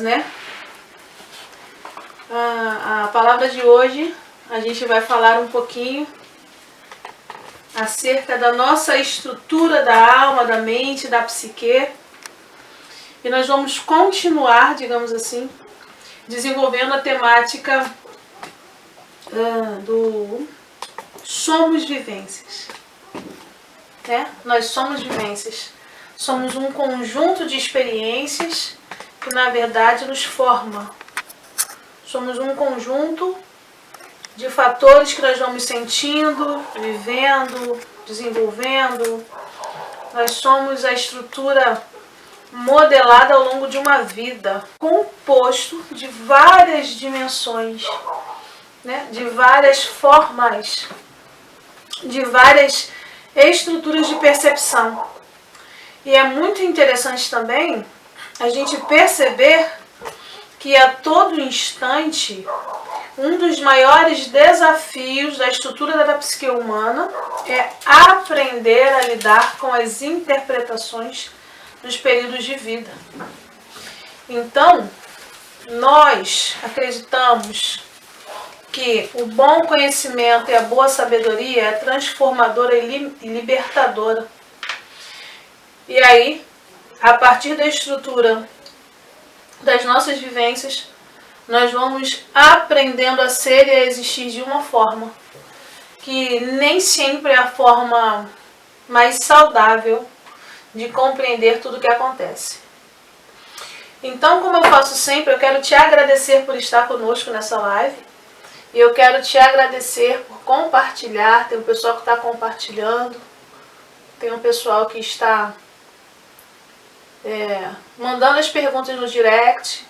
né? A palavra de hoje, a gente vai falar um pouquinho acerca da nossa estrutura da alma, da mente, da psique. E nós vamos continuar, digamos assim, desenvolvendo a temática do somos vivências. Né? Nós somos vivências. Somos um conjunto de experiências que, na verdade, nos forma. Somos um conjunto de fatores que nós vamos sentindo, vivendo, desenvolvendo. Nós somos a estrutura modelada ao longo de uma vida, composto de várias dimensões, né? De várias formas, de várias estruturas de percepção. E é muito interessante também a gente perceber que a todo instante um dos maiores desafios da estrutura da psique humana é aprender a lidar com as interpretações dos períodos de vida. Então, nós acreditamos que o bom conhecimento e a boa sabedoria é transformadora e libertadora. E aí, a partir da estrutura das nossas vivências, nós vamos aprendendo a ser e a existir de uma forma que nem sempre é a forma mais saudável de compreender tudo o que acontece. Então, como eu faço sempre, eu quero te agradecer por estar conosco nessa live. E eu quero te agradecer por compartilhar. Tem um pessoal que está compartilhando. Tem um pessoal que está mandando as perguntas no direct.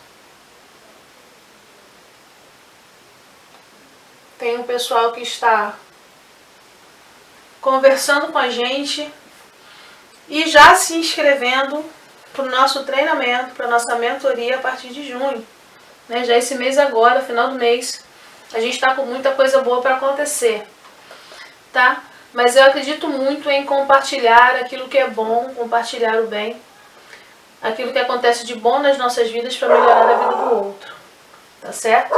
Tem um pessoal que está conversando com a gente e já se inscrevendo para o nosso treinamento, para a nossa mentoria a partir de junho. Né? Já esse mês agora, final do mês, a gente está com muita coisa boa para acontecer. Tá? Mas eu acredito muito em compartilhar aquilo que é bom, compartilhar o bem, aquilo que acontece de bom nas nossas vidas para melhorar a vida do outro. Tá certo?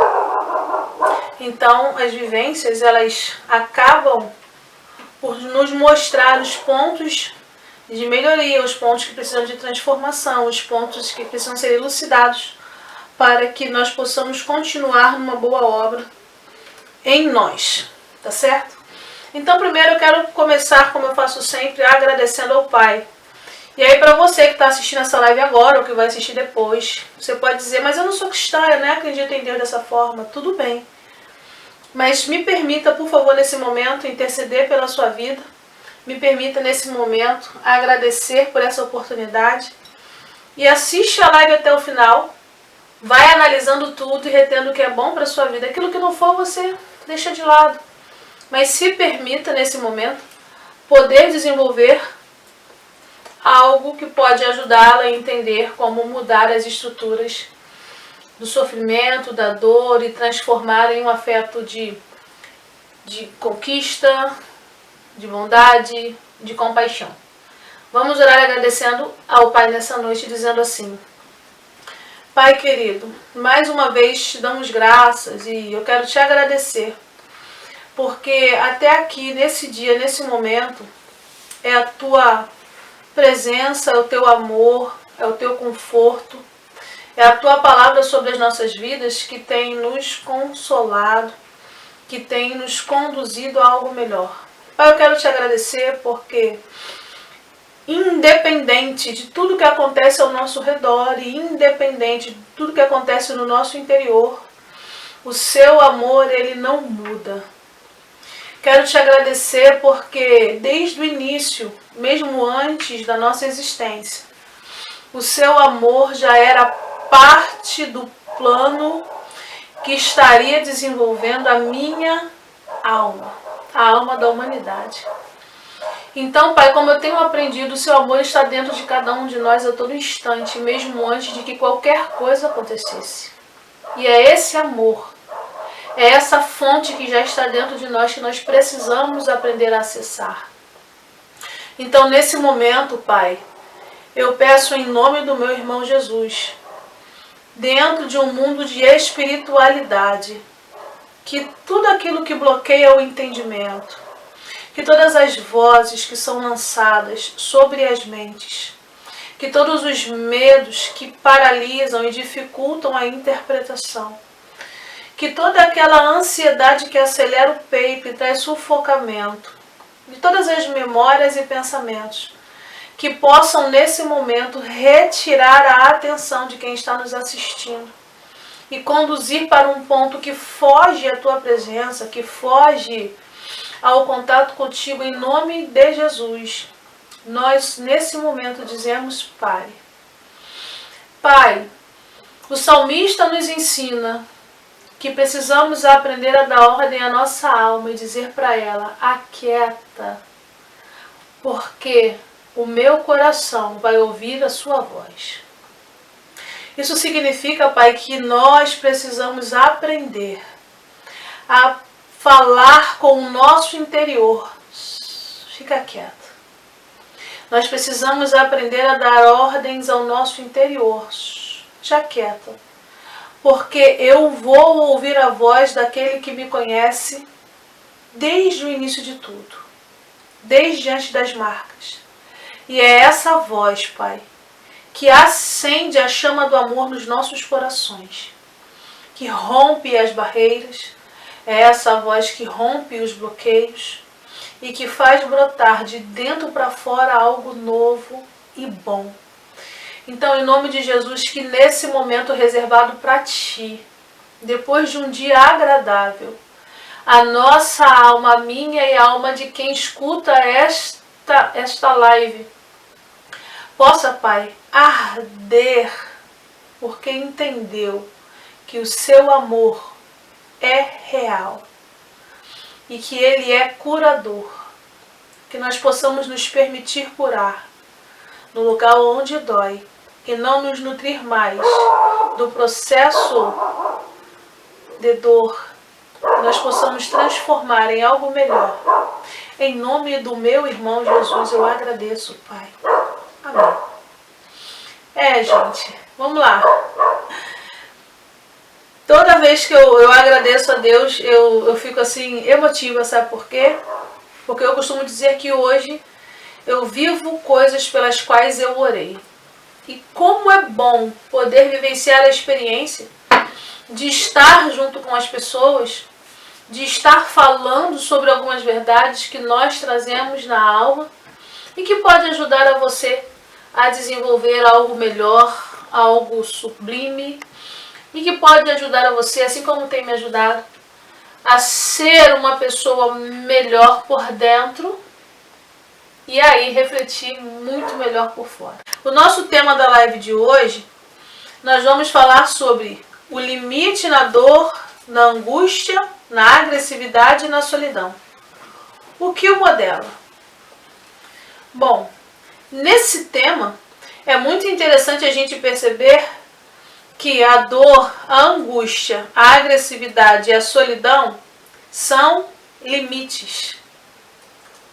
Então, as vivências, elas acabam por nos mostrar os pontos de melhoria, os pontos que precisam de transformação, os pontos que precisam ser elucidados para que nós possamos continuar numa boa obra em nós, tá certo? Então, primeiro eu quero começar, como eu faço sempre, agradecendo ao Pai. E aí, para você que está assistindo essa live agora ou que vai assistir depois, você pode dizer, mas eu não sou cristã, eu não acredito em Deus dessa forma. Tudo bem. Mas me permita, por favor, nesse momento, interceder pela sua vida. Me permita, nesse momento, agradecer por essa oportunidade. E assiste a live até o final. Vai analisando tudo e retendo o que é bom para a sua vida. Aquilo que não for, você deixa de lado. Mas se permita, nesse momento, poder desenvolver algo que pode ajudá-la a entender como mudar as estruturas do sofrimento, da dor e transformar em um afeto de conquista, de bondade, de compaixão. Vamos orar agradecendo ao Pai nessa noite, dizendo assim: Pai querido, mais uma vez te damos graças e eu quero te agradecer, porque até aqui, nesse dia, nesse momento, é a tua presença, é o teu amor, é o teu conforto, é a tua palavra sobre as nossas vidas que tem nos consolado, que tem nos conduzido a algo melhor. Pai, eu quero te agradecer porque, independente de tudo que acontece ao nosso redor e independente de tudo que acontece no nosso interior, o seu amor, ele não muda. Quero te agradecer porque desde o início, mesmo antes da nossa existência, o seu amor já era parte do plano que estaria desenvolvendo a minha alma, a alma da humanidade. Então, Pai, como eu tenho aprendido, o seu amor está dentro de cada um de nós a todo instante, mesmo antes de que qualquer coisa acontecesse. E é esse amor, é essa fonte que já está dentro de nós que nós precisamos aprender a acessar. Então, nesse momento, Pai, eu peço em nome do meu irmão Jesus, dentro de um mundo de espiritualidade. Que tudo aquilo que bloqueia o entendimento, que todas as vozes que são lançadas sobre as mentes, que todos os medos que paralisam e dificultam a interpretação, que toda aquela ansiedade que acelera o peito e traz sufocamento, de todas as memórias e pensamentos, que possam nesse momento retirar a atenção de quem está nos assistindo e conduzir para um ponto que foge à tua presença, que foge ao contato contigo em nome de Jesus. Nós nesse momento dizemos Pai. Pai, o salmista nos ensina que precisamos aprender a dar ordem à nossa alma e dizer para ela, aquieta, porque o meu coração vai ouvir a sua voz. Isso significa, Pai, que nós precisamos aprender a falar com o nosso interior. Fica quieto. Nós precisamos aprender a dar ordens ao nosso interior. Já quieto. Porque eu vou ouvir a voz daquele que me conhece desde o início de tudo. Desde antes das marcas. E é essa voz, Pai, que acende a chama do amor nos nossos corações, que rompe as barreiras, é essa voz que rompe os bloqueios e que faz brotar de dentro para fora algo novo e bom. Então, em nome de Jesus, que nesse momento reservado para Ti, depois de um dia agradável, a nossa alma, a minha e a alma de quem escuta esta live, possa, Pai, arder, porque entendeu que o seu amor é real e que ele é curador. Que nós possamos nos permitir curar no lugar onde dói e não nos nutrir mais do processo de dor. Que nós possamos transformar em algo melhor. Em nome do meu irmão Jesus, eu agradeço, Pai. Amém. Gente, vamos lá. Toda vez que eu agradeço a Deus, eu fico assim emotiva, sabe por quê? Porque eu costumo dizer que hoje eu vivo coisas pelas quais eu orei. E como é bom poder vivenciar a experiência de estar junto com as pessoas, de estar falando sobre algumas verdades que nós trazemos na alma e que pode ajudar a você a desenvolver algo melhor, algo sublime e que pode ajudar a você, assim como tem me ajudado, a ser uma pessoa melhor por dentro e aí refletir muito melhor por fora. O nosso tema da live de hoje, nós vamos falar sobre o limite na dor, na angústia, na agressividade e na solidão. O que o modela? Bom, nesse tema é muito interessante a gente perceber que a dor, a angústia, a agressividade e a solidão são limites.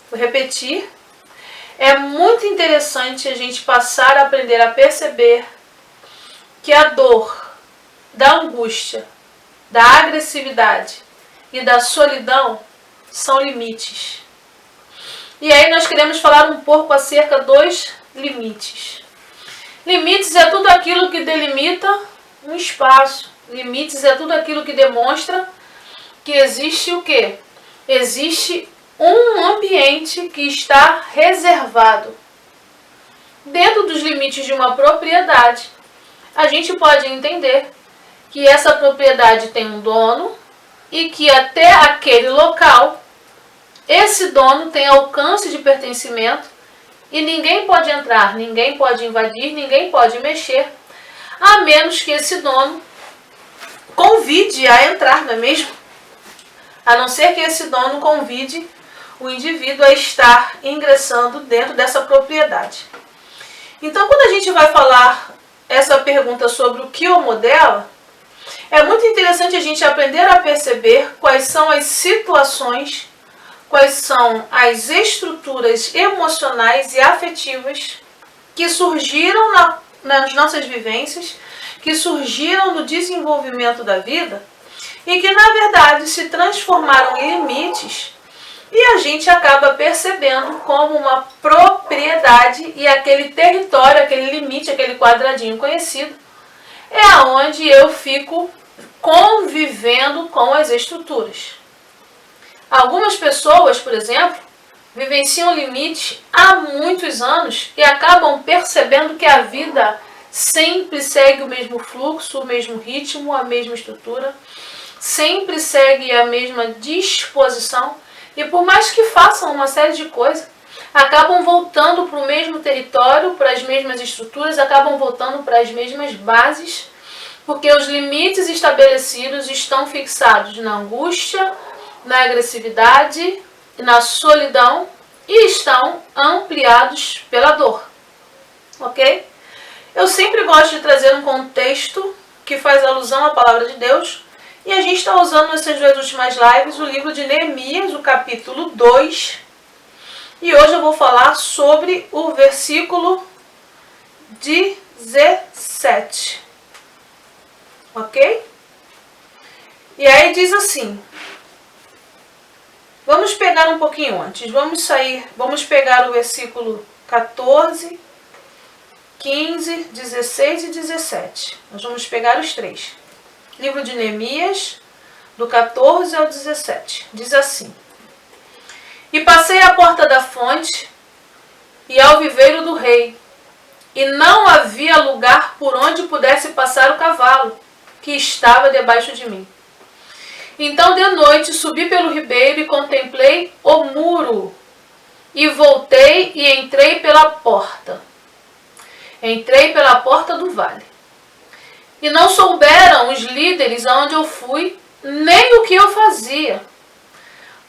Vou repetir. É muito interessante a gente passar a aprender a perceber que a dor, da angústia, da agressividade e da solidão são limites. E aí nós queremos falar um pouco acerca dos limites. Limites é tudo aquilo que delimita um espaço. Limites é tudo aquilo que demonstra que existe o quê? Existe um ambiente que está reservado. Dentro dos limites de uma propriedade, a gente pode entender que essa propriedade tem um dono e que até aquele local, esse dono tem alcance de pertencimento e ninguém pode entrar, ninguém pode invadir, ninguém pode mexer, a menos que esse dono convide a entrar, não é mesmo? A não ser que esse dono convide o indivíduo a estar ingressando dentro dessa propriedade. Então, quando a gente vai falar essa pergunta sobre o que o modela, é muito interessante a gente aprender a perceber quais são as situações, quais são as estruturas emocionais e afetivas que surgiram nas nossas vivências, que surgiram no desenvolvimento da vida e que, na verdade, se transformaram em limites e a gente acaba percebendo como uma propriedade e aquele território, aquele limite, aquele quadradinho conhecido, é aonde eu fico convivendo com as estruturas. Algumas pessoas, por exemplo, vivenciam limites há muitos anos e acabam percebendo que a vida sempre segue o mesmo fluxo, o mesmo ritmo, a mesma estrutura, sempre segue a mesma disposição e por mais que façam uma série de coisas, acabam voltando para o mesmo território, para as mesmas estruturas, acabam voltando para as mesmas bases, porque os limites estabelecidos estão fixados na angústia, na agressividade, na solidão e estão ampliados pela dor. Ok? Eu sempre gosto de trazer um contexto que faz alusão à palavra de Deus e a gente está usando nessas 2 últimas lives o livro de Neemias, o capítulo 2. E hoje eu vou falar sobre o versículo 17. Ok? E aí diz assim, vamos pegar um pouquinho antes, vamos pegar o versículo 14, 15, 16 e 17. Nós vamos pegar os 3. Livro de Neemias, do 14 ao 17. Diz assim, e passei à porta da fonte e ao viveiro do rei, e não havia lugar por onde pudesse passar o cavalo, que estava debaixo de mim. Então de noite subi pelo ribeiro e contemplei o muro, e voltei e entrei pela porta. Entrei pela porta do vale. E não souberam os líderes aonde eu fui, nem o que eu fazia.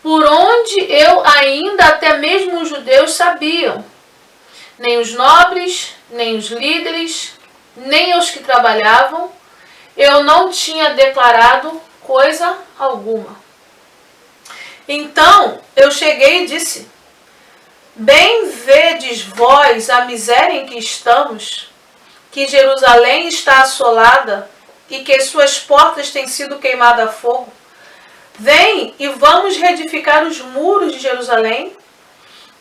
Por onde eu ainda até mesmo os judeus sabiam. Nem os nobres, nem os líderes, nem os que trabalhavam, eu não tinha declarado coisa alguma. Então eu cheguei e disse, bem vedes vós a miséria em que estamos, que Jerusalém está assolada e que suas portas têm sido queimadas a fogo. Vem e vamos reedificar os muros de Jerusalém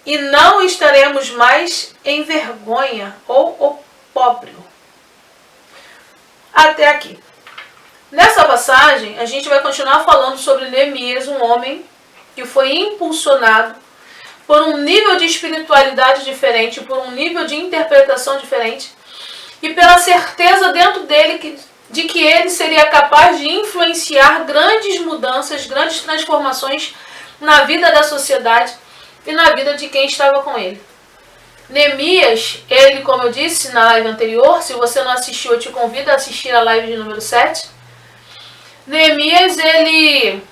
e não estaremos mais em vergonha ou opróbrio. Até aqui. Nessa passagem, a gente vai continuar falando sobre Neemias, um homem que foi impulsionado por um nível de espiritualidade diferente, por um nível de interpretação diferente, e pela certeza dentro dele de que ele seria capaz de influenciar grandes mudanças, grandes transformações na vida da sociedade e na vida de quem estava com ele. Neemias, ele, como eu disse na live anterior, se você não assistiu, eu te convido a assistir a live de número 7. Neemias, ele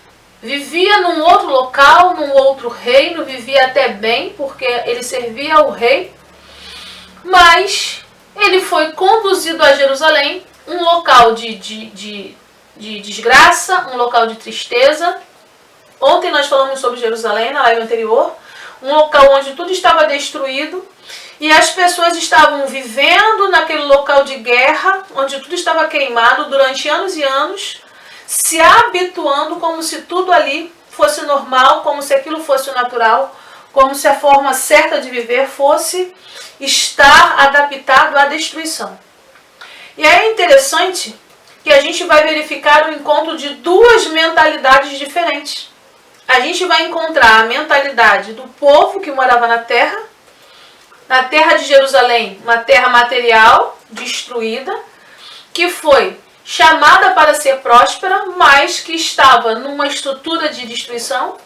vivia num outro local, num outro reino, vivia até bem, porque ele servia ao rei, mas ele foi conduzido a Jerusalém, um local de desgraça, um local de tristeza. Ontem nós falamos sobre Jerusalém, na live anterior, um local onde tudo estava destruído, e as pessoas estavam vivendo naquele local de guerra, onde tudo estava queimado durante anos e anos, se habituando como se tudo ali fosse normal, como se aquilo fosse o natural, como se a forma certa de viver fosse estar adaptado à destruição. E é interessante que a gente vai verificar o encontro de 2 mentalidades diferentes. A gente vai encontrar a mentalidade do povo que morava na terra de Jerusalém, uma terra material, destruída, que foi chamada para ser próspera, mas que estava numa estrutura de destruição.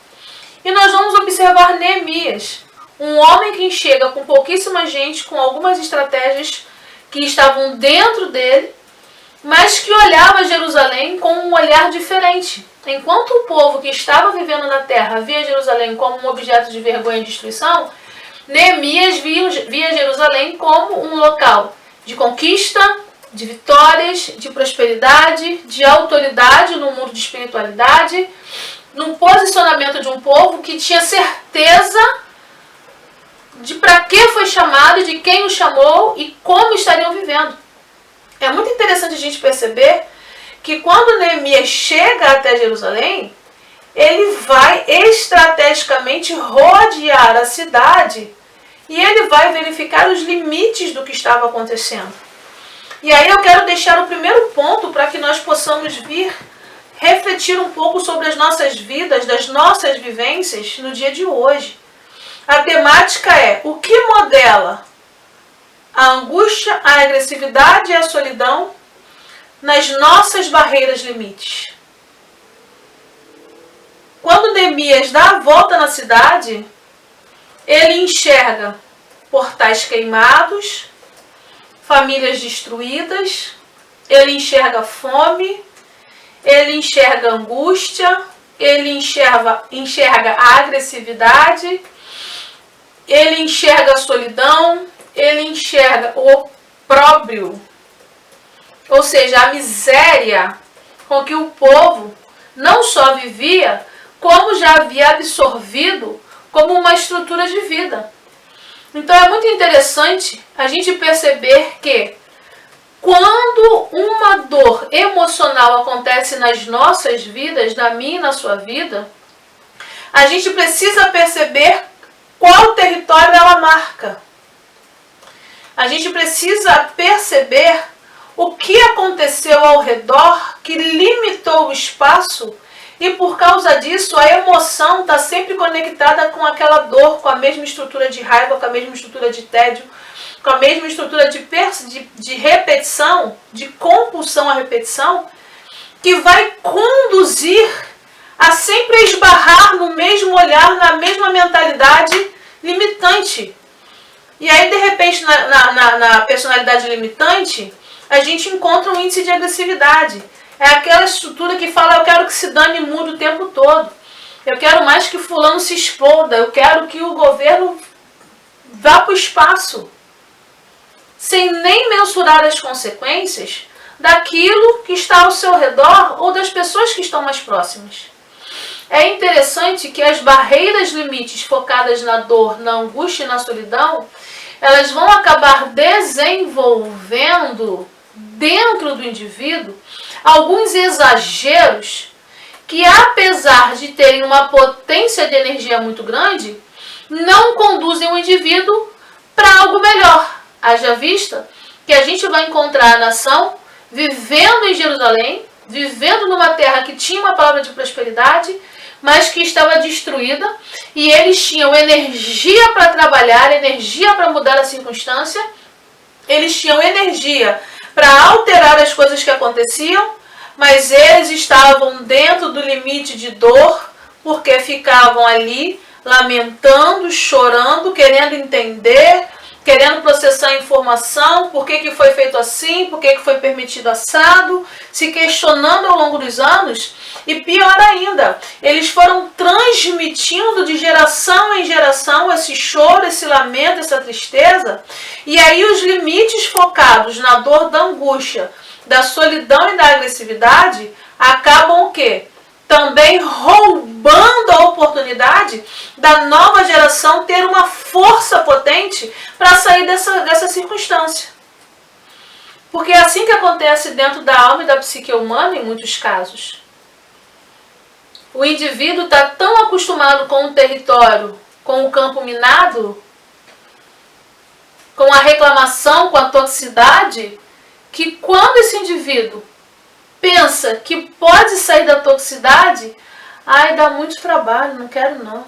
E nós vamos observar Neemias, um homem que chega com pouquíssima gente, com algumas estratégias que estavam dentro dele, mas que olhava Jerusalém com um olhar diferente. Enquanto o povo que estava vivendo na terra via Jerusalém como um objeto de vergonha e destruição, Neemias via Jerusalém como um local de conquista, de vitórias, de prosperidade, de autoridade no mundo de espiritualidade, num posicionamento de um povo que tinha certeza de para que foi chamado, de quem o chamou e como estariam vivendo. É muito interessante a gente perceber que quando Neemias chega até Jerusalém, ele vai estrategicamente rodear a cidade e ele vai verificar os limites do que estava acontecendo. E aí eu quero deixar o primeiro ponto para que nós possamos vir refletir um pouco sobre as nossas vidas, das nossas vivências no dia de hoje. A temática é: o que modela a angústia, a agressividade e a solidão nas nossas barreiras limites? Quando Neemias dá a volta na cidade, ele enxerga portais queimados, famílias destruídas, ele enxerga fome, ele enxerga angústia, ele enxerga a agressividade, ele enxerga a solidão, ele enxerga o opróbrio, ou seja, a miséria com que o povo não só vivia, como já havia absorvido como uma estrutura de vida. Então é muito interessante a gente perceber que quando uma dor emocional acontece nas nossas vidas, na minha e na sua vida, a gente precisa perceber qual território ela marca. A gente precisa perceber o que aconteceu ao redor que limitou o espaço e por causa disso a emoção está sempre conectada com aquela dor, com a mesma estrutura de raiva, com a mesma estrutura de tédio, com a mesma estrutura de repetição, de compulsão à repetição, que vai conduzir a sempre esbarrar no mesmo olhar, na mesma mentalidade limitante. E aí, de repente, na personalidade limitante, a gente encontra um índice de agressividade. É aquela estrutura que fala: eu quero que se dane mudo o tempo todo. Eu quero mais que fulano se exploda. Eu quero que o governo vá para o espaço. Sem nem mensurar as consequências daquilo que está ao seu redor ou das pessoas que estão mais próximas. É interessante que as barreiras limites focadas na dor, na angústia e na solidão, elas vão acabar desenvolvendo dentro do indivíduo alguns exageros que, apesar de terem uma potência de energia muito grande, não conduzem o indivíduo para algo melhor. Haja vista que a gente vai encontrar a nação vivendo em Jerusalém, vivendo numa terra que tinha uma palavra de prosperidade, mas que estava destruída, e eles tinham energia para trabalhar, energia para mudar a circunstância, eles tinham energia para alterar as coisas que aconteciam, mas eles estavam dentro do limite de dor, porque ficavam ali lamentando, chorando, querendo entender, querendo processar a informação, por que foi feito assim, por que foi permitido assado, se questionando ao longo dos anos. E pior ainda, eles foram transmitindo de geração em geração esse choro, esse lamento, essa tristeza. E aí os limites focados na dor da angústia, da solidão e da agressividade acabam o quê? Também roubando a oportunidade da nova geração ter uma força potente para sair dessa circunstância. Porque é assim que acontece dentro da alma e da psique humana em muitos casos. O indivíduo está tão acostumado com o território, com o campo minado, com a reclamação, com a toxicidade, que quando esse indivíduo pensa que pode sair da toxicidade, ai, dá muito trabalho, não quero não.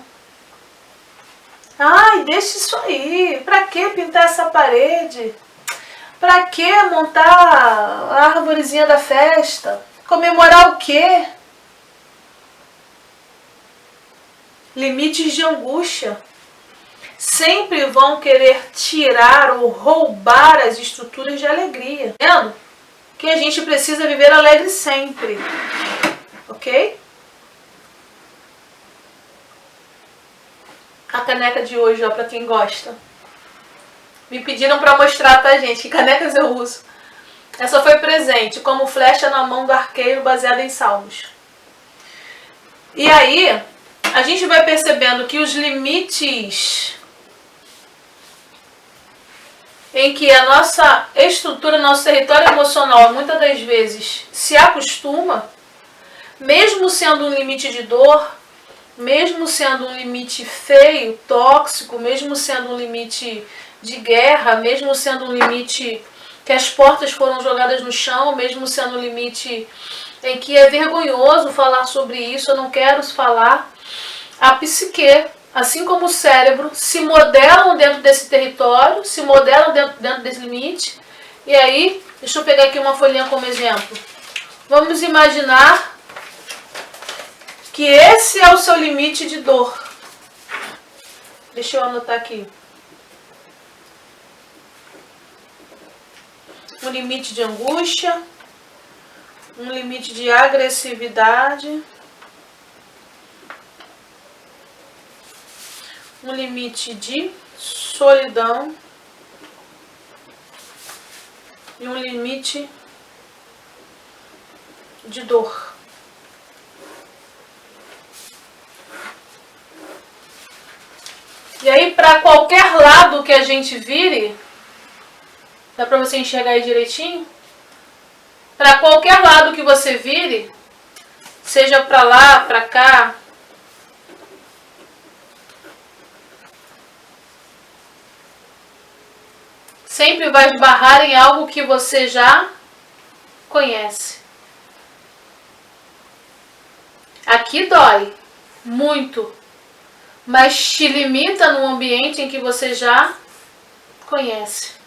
Ai, deixa isso aí, pra que pintar essa parede? Pra que montar a arvorezinha da festa? Comemorar o quê? Limites de angústia sempre vão querer tirar ou roubar as estruturas de alegria. Entendendo? Que a gente precisa viver alegre sempre, ok? A caneca de hoje, ó, pra quem gosta. Me pediram pra mostrar, tá, gente? Que canecas eu uso. Essa foi presente, como flecha na mão do arqueiro, baseada em salmos. E aí, a gente vai percebendo que os limites em que a nossa estrutura, nosso território emocional, muitas das vezes, se acostuma, mesmo sendo um limite de dor, mesmo sendo um limite feio, tóxico, mesmo sendo um limite de guerra, mesmo sendo um limite que as portas foram jogadas no chão, mesmo sendo um limite em que é vergonhoso falar sobre isso, eu não quero falar, a psique, assim como o cérebro, se modelam dentro desse território, se modelam dentro desse limite. E aí, deixa eu pegar aqui uma folhinha como exemplo. Vamos imaginar que esse é o seu limite de dor. Deixa eu anotar aqui. Um limite de angústia, um limite de agressividade, um limite de solidão e um limite de dor. E aí, para qualquer lado que a gente vire, dá para você enxergar aí direitinho? Para qualquer lado que você vire, seja para lá, para cá, sempre vai esbarrar em algo que você já conhece. Aqui dói muito, mas te limita num ambiente em que você já conhece.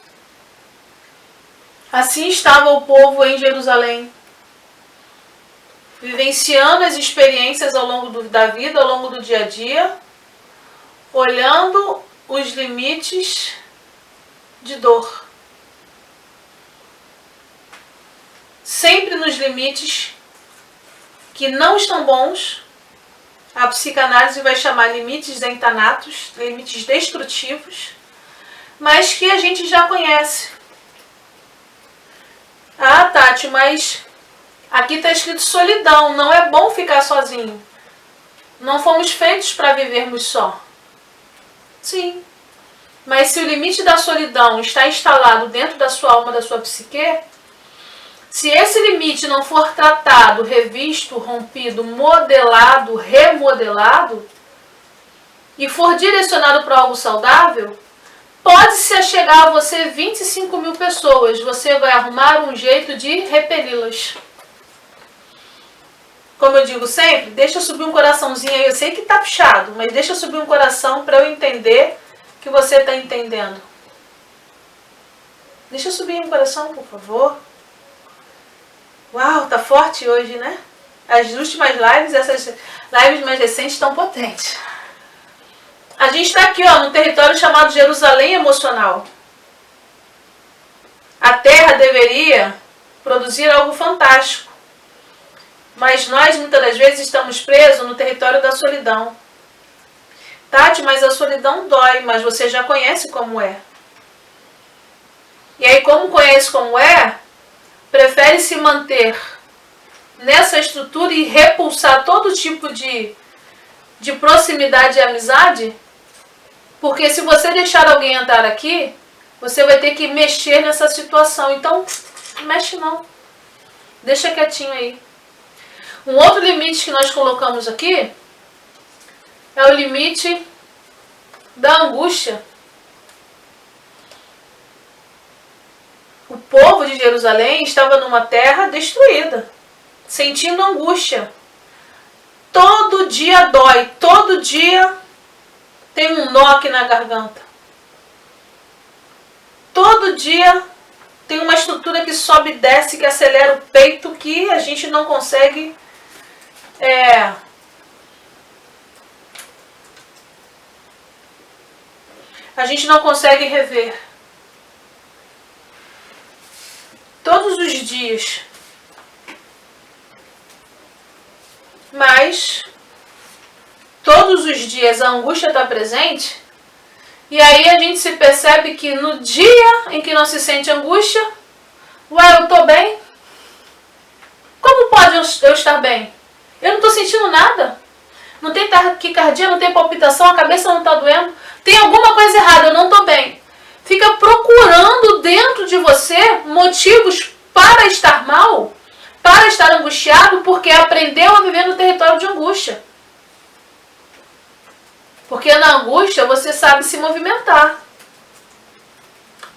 Assim estava o povo em Jerusalém, vivenciando as experiências ao longo da vida, ao longo do dia a dia, olhando os limites de dor. Sempre nos limites que não estão bons, a psicanálise vai chamar limites entanatos, limites destrutivos, mas que a gente já conhece. Ah, Tati, mas aqui está escrito solidão, não é bom ficar sozinho. Não fomos feitos para vivermos só. Sim, mas se o limite da solidão está instalado dentro da sua alma, da sua psique, se esse limite não for tratado, revisto, rompido, modelado, remodelado, e for direcionado para algo saudável, pode-se achegar a você 25 mil pessoas, você vai arrumar um jeito de repeli-las. Como eu digo sempre, deixa subir um coraçãozinho aí, eu sei que tá puxado, mas deixa subir um coração para eu entender que você está entendendo. Deixa subir um coração, por favor. Uau, tá forte hoje, né? As últimas lives, essas lives mais recentes estão potentes. A gente está aqui, ó, num território chamado Jerusalém emocional. A Terra deveria produzir algo fantástico. Mas nós, muitas das vezes, estamos presos no território da solidão. Tati, mas a solidão dói, mas você já conhece como é. E aí, como conhece como é, prefere se manter nessa estrutura e repulsar todo tipo de proximidade e amizade, porque se você deixar alguém entrar aqui, você vai ter que mexer nessa situação. Então, não mexe não. Deixa quietinho aí. Um outro limite que nós colocamos aqui é o limite da angústia. O povo de Jerusalém estava numa terra destruída, sentindo angústia. Todo dia dói, todo dia tem um nó aqui na garganta. Todo dia tem uma estrutura que sobe e desce, que acelera o peito, que a gente não consegue rever. Todos os dias. Mas todos os dias a angústia está presente, e aí a gente se percebe que no dia em que não se sente angústia, ué, eu estou bem? Como pode eu estar bem? Eu não estou sentindo nada. Não tem taquicardia, não tem palpitação, a cabeça não está doendo. Tem alguma coisa errada, eu não estou bem. Fica procurando você motivos para estar mal, para estar angustiado, porque aprendeu a viver no território de angústia. Porque na angústia você sabe se movimentar.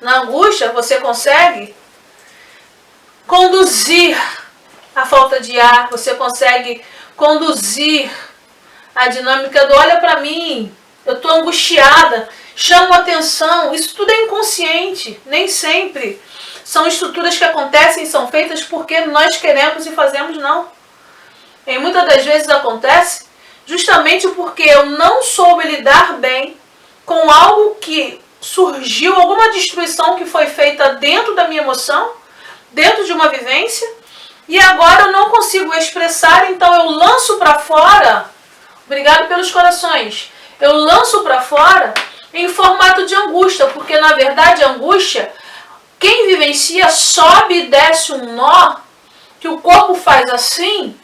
Na angústia você consegue conduzir a falta de ar, você consegue conduzir a dinâmica do olha para mim, eu estou angustiada, chamo atenção. Isso tudo é inconsciente, nem sempre. São estruturas que acontecem, são feitas porque nós queremos e fazemos, não. E muitas das vezes acontece justamente porque eu não soube lidar bem com algo que surgiu, alguma destruição que foi feita dentro da minha emoção, dentro de uma vivência, e agora eu não consigo expressar, então eu lanço para fora. Obrigado pelos corações. Eu lanço para fora em formato de angústia, porque na verdade a angústia, quem vivencia sobe e desce um nó, que o corpo faz assim,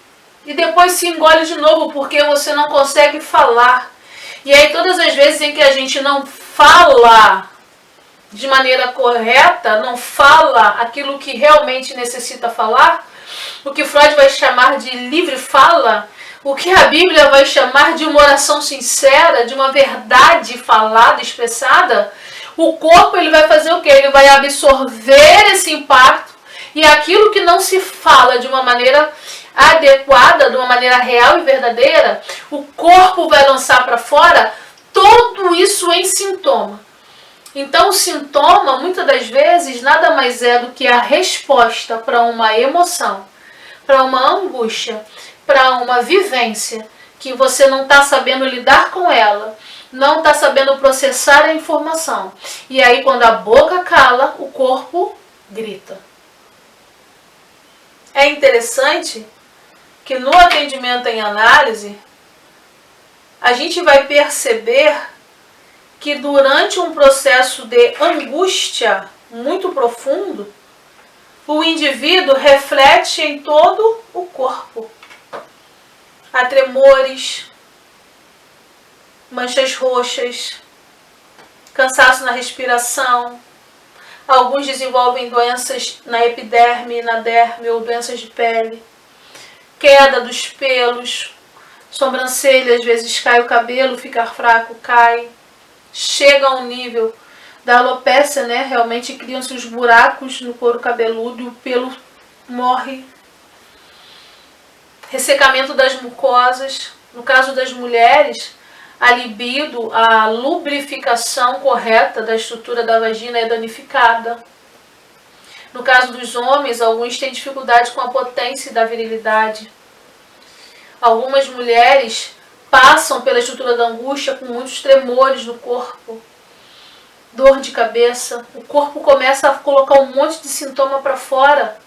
e depois se engole de novo, porque você não consegue falar. E aí todas as vezes em que a gente não fala de maneira correta, não fala aquilo que realmente necessita falar, o que Freud vai chamar de livre fala, o que a Bíblia vai chamar de uma oração sincera, de uma verdade falada, expressada, o corpo ele vai fazer o quê? Ele vai absorver esse impacto, e aquilo que não se fala de uma maneira adequada, de uma maneira real e verdadeira, o corpo vai lançar para fora tudo isso em sintoma. Então o sintoma, muitas das vezes, nada mais é do que a resposta para uma emoção, para uma angústia, para uma vivência que você não está sabendo lidar com ela, não está sabendo processar a informação. E aí quando a boca cala, o corpo grita. É interessante que no atendimento em análise, a gente vai perceber que durante um processo de angústia muito profundo, o indivíduo reflete em todo o corpo. Há tremores, manchas roxas, cansaço na respiração. Alguns desenvolvem doenças na epiderme, na derme ou doenças de pele. Queda dos pelos, sobrancelha, às vezes cai o cabelo, fica fraco, cai. Chega a um nível da alopécia, né? Realmente criam-se os buracos no couro cabeludo e o pelo morre. Ressecamento das mucosas. No caso das mulheres, a libido, a lubrificação correta da estrutura da vagina é danificada. No caso dos homens, alguns têm dificuldade com a potência da virilidade. Algumas mulheres passam pela estrutura da angústia com muitos tremores no corpo, dor de cabeça. O corpo começa a colocar um monte de sintoma para fora.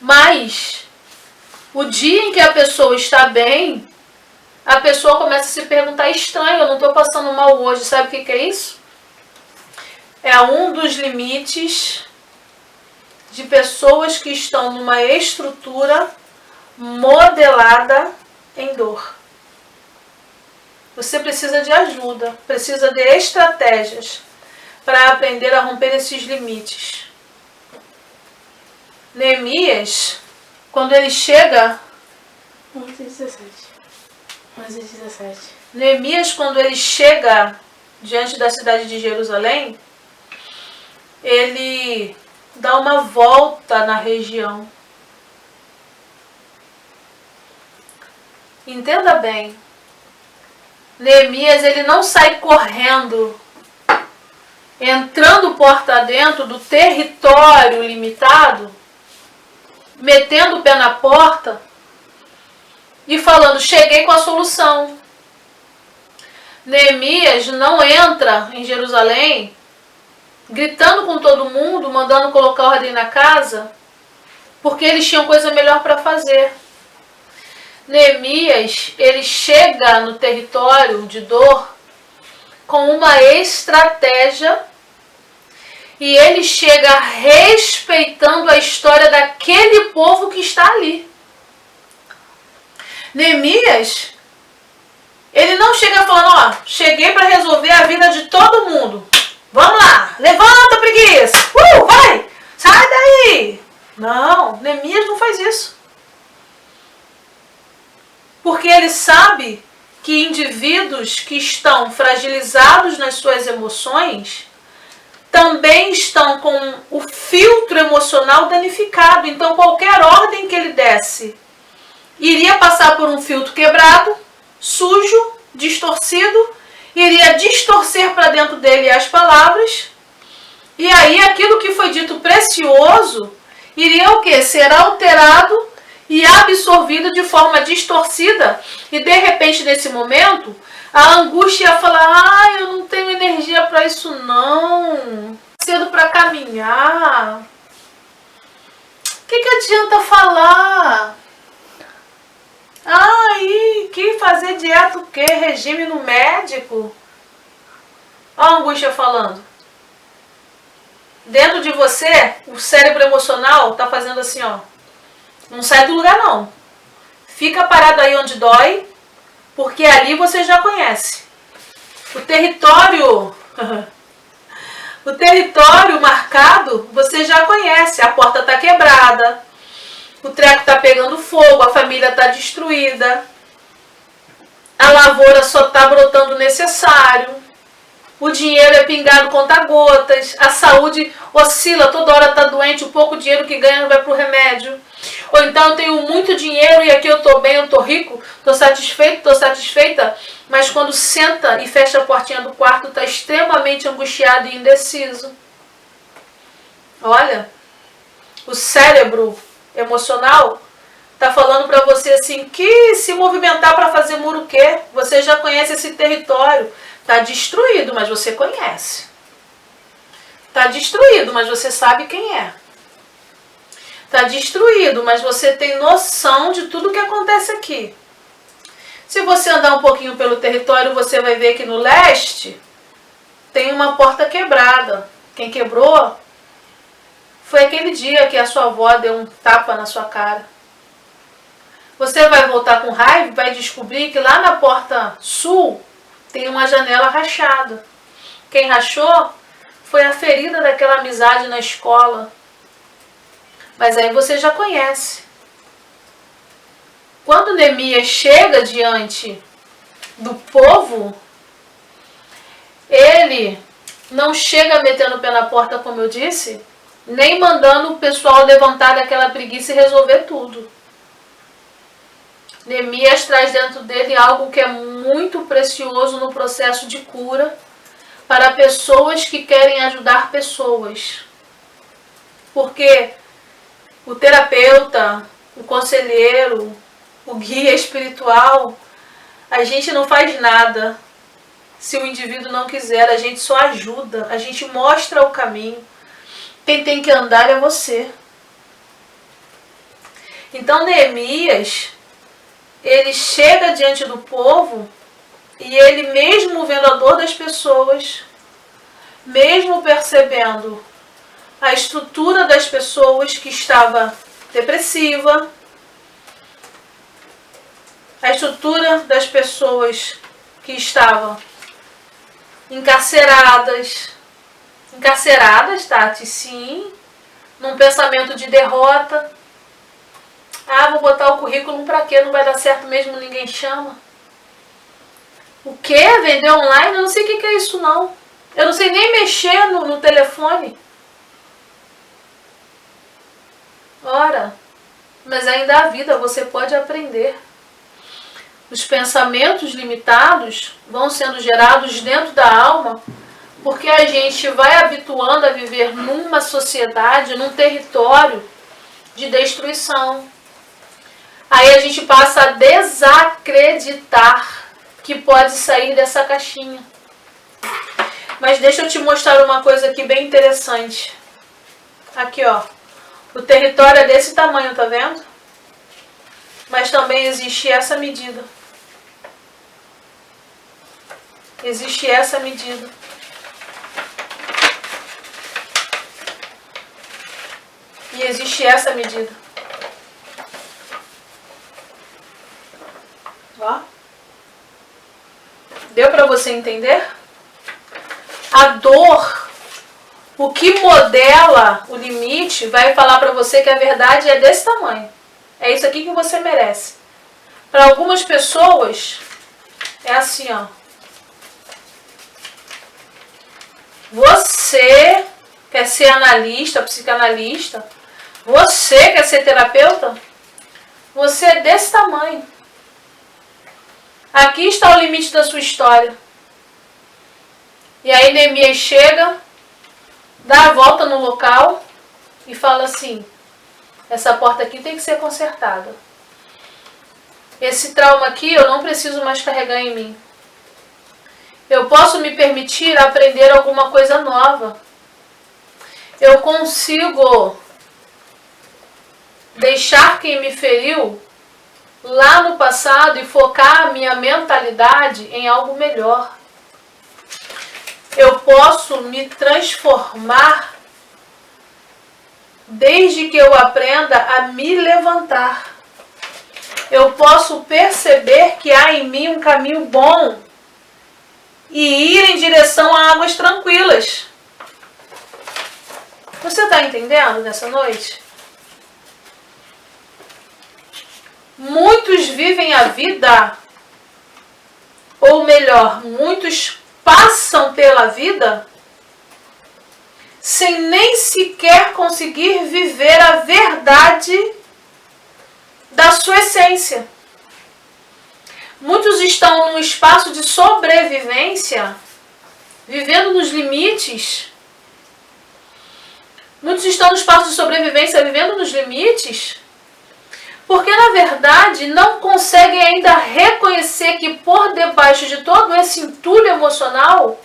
Mas o dia em que a pessoa está bem, a pessoa começa a se perguntar, estranho, eu não estou passando mal hoje. Sabe o que é isso? É um dos limites de pessoas que estão numa estrutura modelada em dor. Você precisa de ajuda, precisa de estratégias para aprender a romper esses limites. Neemias, quando ele chega... 11:17. Neemias, quando ele chega diante da cidade de Jerusalém, ele dá uma volta na região. Entenda bem. Neemias, ele não sai correndo, entrando porta dentro do território limitado, metendo o pé na porta e falando, cheguei com a solução. Neemias não entra em Jerusalém gritando com todo mundo, mandando colocar ordem na casa, porque eles tinham coisa melhor para fazer. Neemias, ele chega no território de dor com uma estratégia e ele chega respeitando a história daquele povo que está ali. Neemias, ele não chega falando, ó, cheguei para resolver a vida de todo mundo. Vamos lá, levanta, preguiça, vai! Porque ele sabe que indivíduos que estão fragilizados nas suas emoções também estão com o filtro emocional danificado. Então, qualquer ordem que ele desse iria passar por um filtro quebrado, sujo, distorcido, iria distorcer para dentro dele as palavras, e aí aquilo que foi dito precioso iria o quê? Ser alterado e absorvido de forma distorcida, e de repente nesse momento a angústia ia falar: eu não tenho energia para isso não, cedo para caminhar, o que adianta falar? Que fazer dieta o quê? Regime no médico? Olha a angústia falando. Dentro de você, o cérebro emocional está fazendo assim, ó. Não sai do lugar não. Fica parado aí onde dói, porque ali você já conhece. O território marcado, você já conhece. A porta está quebrada, o treco está pegando fogo, a família está destruída, a lavoura só está brotando o necessário, o dinheiro é pingado conta-gotas, a saúde oscila, toda hora está doente, o pouco dinheiro que ganha vai para o remédio. Ou então eu tenho muito dinheiro e aqui eu estou bem, eu estou rico, estou satisfeito, estou satisfeita, mas quando senta e fecha a portinha do quarto está extremamente angustiado e indeciso. Olha, o cérebro emocional está falando para você assim, que se movimentar para fazer muro o quê? Você já conhece esse território. Está destruído, mas você conhece. Está destruído, mas você sabe quem é. Está destruído, mas você tem noção de tudo que acontece aqui. Se você andar um pouquinho pelo território, você vai ver que no leste tem uma porta quebrada. Quem quebrou foi aquele dia que a sua avó deu um tapa na sua cara. Você vai voltar com raiva e vai descobrir que lá na porta sul tem uma janela rachada. Quem rachou foi a ferida daquela amizade na escola. Mas aí você já conhece. Quando Neemias chega diante do povo, ele não chega metendo o pé na porta, como eu disse, nem mandando o pessoal levantar daquela preguiça e resolver tudo. Neemias traz dentro dele algo que é muito precioso no processo de cura para pessoas que querem ajudar pessoas. Porque o terapeuta, o conselheiro, o guia espiritual, a gente não faz nada se o indivíduo não quiser, a gente só ajuda, a gente mostra o caminho. Quem tem que andar é você. Então Neemias, ele chega diante do povo e ele, mesmo vendo a dor das pessoas, mesmo percebendo a estrutura das pessoas que estava depressiva, a estrutura das pessoas que estavam encarceradas, Tati, sim, num pensamento de derrota. Vou botar o currículo pra quê? Não vai dar certo mesmo, ninguém chama. O quê? Vender online? Eu não sei o que é isso não. Eu não sei nem mexer no telefone. Ora, mas ainda há vida, você pode aprender. Os pensamentos limitados vão sendo gerados dentro da alma, porque a gente vai habituando a viver numa sociedade, num território de destruição. Aí a gente passa a desacreditar que pode sair dessa caixinha. Mas deixa eu te mostrar uma coisa aqui bem interessante. Aqui, ó. O território é desse tamanho, tá vendo? Mas também existe essa medida. Existe essa medida. E existe essa medida. Ó. Deu para você entender? A dor, o que modela o limite, vai falar para você que a verdade é desse tamanho. É isso aqui que você merece. Para algumas pessoas, é assim, ó. Você quer ser analista, psicanalista? Você quer ser terapeuta? Você é desse tamanho. Aqui está o limite da sua história. E aí Neemias chega, dá a volta no local e fala assim: essa porta aqui tem que ser consertada. Esse trauma aqui eu não preciso mais carregar em mim. Eu posso me permitir aprender alguma coisa nova. Eu consigo deixar quem me feriu lá no passado e focar a minha mentalidade em algo melhor. Eu posso me transformar desde que eu aprenda a me levantar. Eu posso perceber que há em mim um caminho bom e ir em direção a águas tranquilas. Você está entendendo nessa noite? Muitos vivem a vida, ou melhor, muitos passam pela vida sem nem sequer conseguir viver a verdade da sua essência. Muitos estão num espaço de sobrevivência, vivendo nos limites. Muitos estão no espaço de sobrevivência, vivendo nos limites, porque na verdade não conseguem ainda reconhecer que por debaixo de todo esse entulho emocional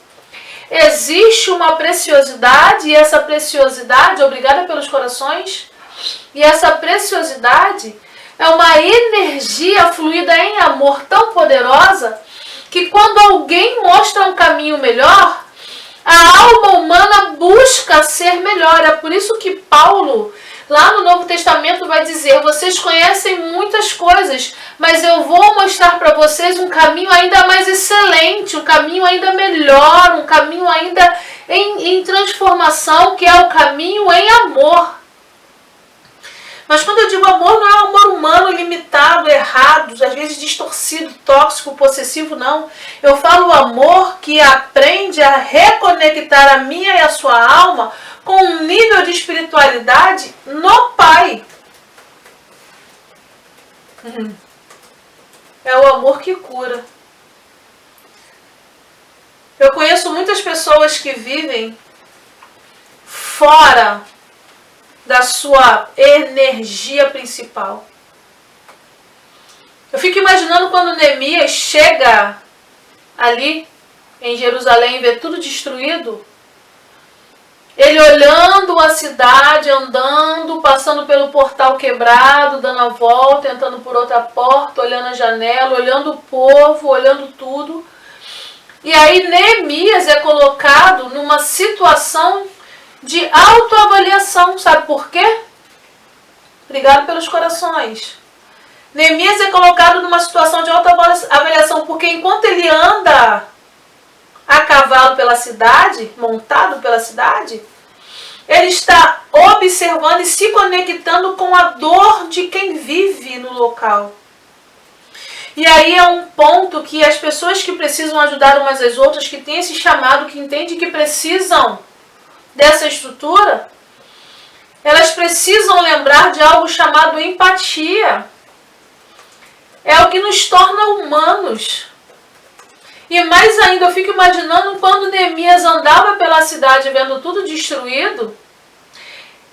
existe uma preciosidade, e essa preciosidade, obrigada pelos corações, e essa preciosidade é uma energia fluída em amor tão poderosa que quando alguém mostra um caminho melhor, a alma humana busca ser melhor. É por isso que Paulo, lá no Novo Testamento, vai dizer: vocês conhecem muitas coisas, mas eu vou mostrar para vocês um caminho ainda mais excelente, um caminho ainda melhor, um caminho ainda em transformação, que é o caminho em amor. Mas quando eu digo amor, não é um amor humano, limitado, errado, às vezes distorcido, tóxico, possessivo, não. Eu falo amor que aprende a reconectar a minha e a sua alma com um nível de espiritualidade no Pai. É o amor que cura. Eu conheço muitas pessoas que vivem fora da sua energia principal. Eu fico imaginando quando Neemias chega ali em Jerusalém e vê tudo destruído. Ele olhando a cidade, andando, passando pelo portal quebrado, dando a volta, entrando por outra porta, olhando a janela, olhando o povo, olhando tudo. E aí Neemias é colocado numa situação de autoavaliação. Sabe por quê? Obrigado pelos corações. Neemias é colocado numa situação de autoavaliação porque enquanto ele anda a cavalo pela cidade, montado pela cidade, ele está observando e se conectando com a dor de quem vive no local. E aí é um ponto que as pessoas que precisam ajudar umas às outras, que têm esse chamado, que entendem que precisam dessa estrutura, elas precisam lembrar de algo chamado empatia. É o que nos torna humanos. E mais ainda, eu fico imaginando quando Neemias andava pela cidade vendo tudo destruído,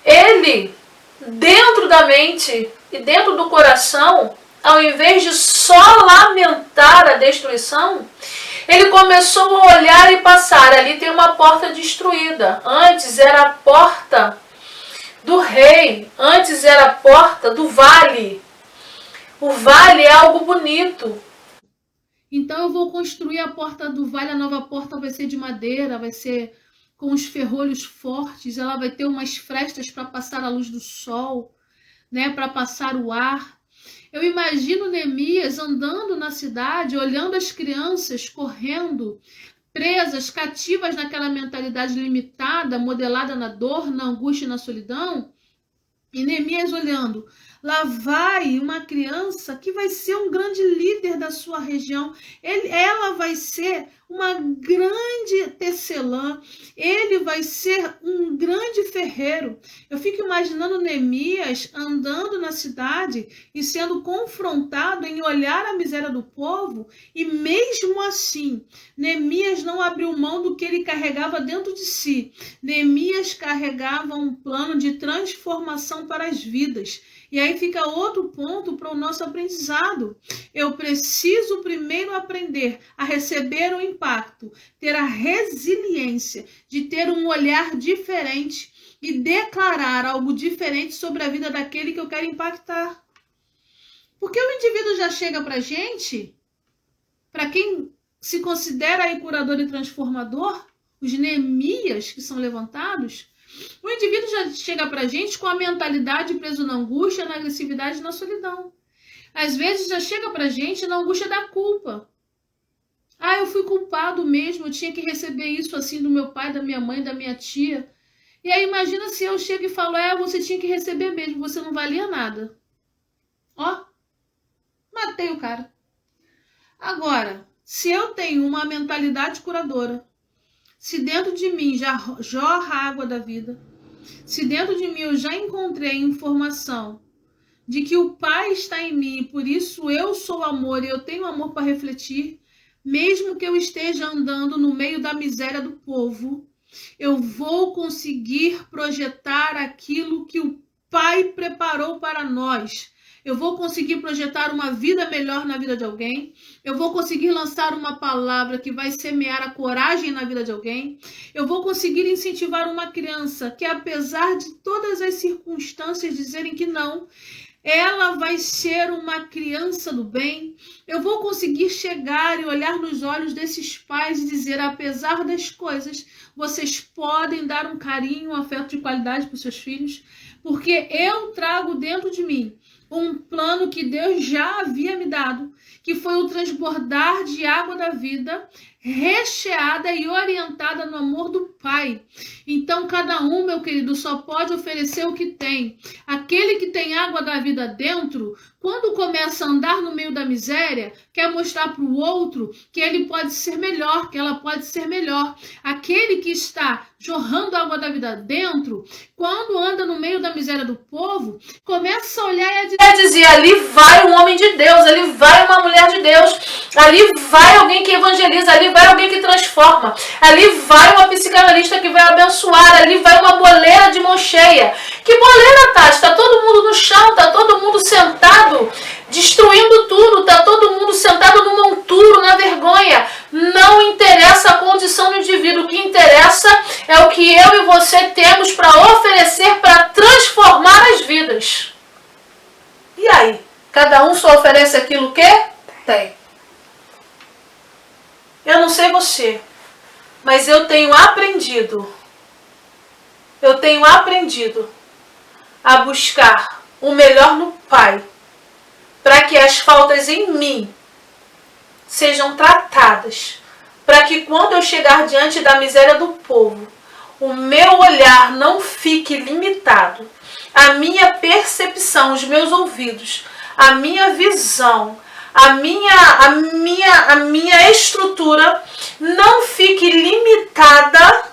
ele, dentro da mente e dentro do coração, ao invés de só lamentar a destruição, ele começou a olhar e passar. Ali tem uma porta destruída. Antes era a porta do rei. Antes era a porta do vale. O vale é algo bonito. Então eu vou construir a porta do vale. A nova porta vai ser de madeira, vai ser com os ferrolhos fortes. Ela vai ter umas frestas para passar a luz do sol, né, para passar o ar. Eu imagino Neemias andando na cidade, olhando as crianças correndo, presas, cativas naquela mentalidade limitada, modelada na dor, na angústia e na solidão, E Neemias olhando, lá vai uma criança que vai ser um grande líder da sua região. Ela vai ser uma grande tecelã. Ele vai ser um grande ferreiro. Eu fico imaginando Neemias andando na cidade e sendo confrontado em olhar a miséria do povo. E mesmo assim, Neemias não abriu mão do que ele carregava dentro de si. Neemias carregava um plano de transformação para as vidas. E aí fica outro ponto para o nosso aprendizado. Eu preciso primeiro aprender a receber o impacto, ter a resiliência de ter um olhar diferente e declarar algo diferente sobre a vida daquele que eu quero impactar. Porque o indivíduo já chega para a gente, para quem se considera aí curador e transformador, os Neemias que são levantados, o indivíduo já chega pra gente com a mentalidade preso na angústia, na agressividade e na solidão. Às vezes já chega pra gente na angústia da culpa. Eu fui culpado mesmo, eu tinha que receber isso assim do meu pai, da minha mãe, da minha tia. E aí imagina se eu chego e falo, você tinha que receber mesmo, você não valia nada. Matei o cara. Agora, se eu tenho uma mentalidade curadora, se dentro de mim já jorra a água da vida, se dentro de mim eu já encontrei informação de que o Pai está em mim, por isso eu sou amor e eu tenho amor para refletir, mesmo que eu esteja andando no meio da miséria do povo, eu vou conseguir projetar aquilo que o Pai preparou para nós. Eu vou conseguir projetar uma vida melhor na vida de alguém. Eu vou conseguir lançar uma palavra que vai semear a coragem na vida de alguém. Eu vou conseguir incentivar uma criança que, apesar de todas as circunstâncias dizerem que não, ela vai ser uma criança do bem. Eu vou conseguir chegar e olhar nos olhos desses pais e dizer, apesar das coisas, vocês podem dar um carinho, um afeto de qualidade para os seus filhos, porque eu trago dentro de mim um plano que Deus já havia me dado, que foi o transbordar de água da vida, recheada e orientada no amor do Pai. Então, cada um, meu querido, só pode oferecer o que tem. Aquele que tem água da vida dentro, quando começa a andar no meio da miséria, quer mostrar para o outro que ele pode ser melhor, que ela pode ser melhor. Aquele que está jorrando água da vida dentro, quando anda no meio da miséria do povo, começa a olhar e a dizer, ali vai um homem de Deus, ali vai uma mulher de Deus, ali vai alguém que evangeliza, ali vai alguém que transforma, ali vai uma psicanalista que vai abençoar, ali vai uma boleira de mão cheia. Que boleira, Tati? Está todo mundo no chão, está todo mundo sentado, destruindo tudo, está todo mundo sentado no monturo, na vergonha. Não interessa a condição do indivíduo, o que interessa é o que eu e você temos para oferecer para transformar as vidas. E aí? Cada um só oferece aquilo que tem. Eu não sei você, mas eu tenho aprendido a buscar o melhor no Pai, para que as faltas em mim sejam tratadas, para que quando eu chegar diante da miséria do povo, o meu olhar não fique limitado, a minha percepção, os meus ouvidos, a minha visão, a minha estrutura não fique limitada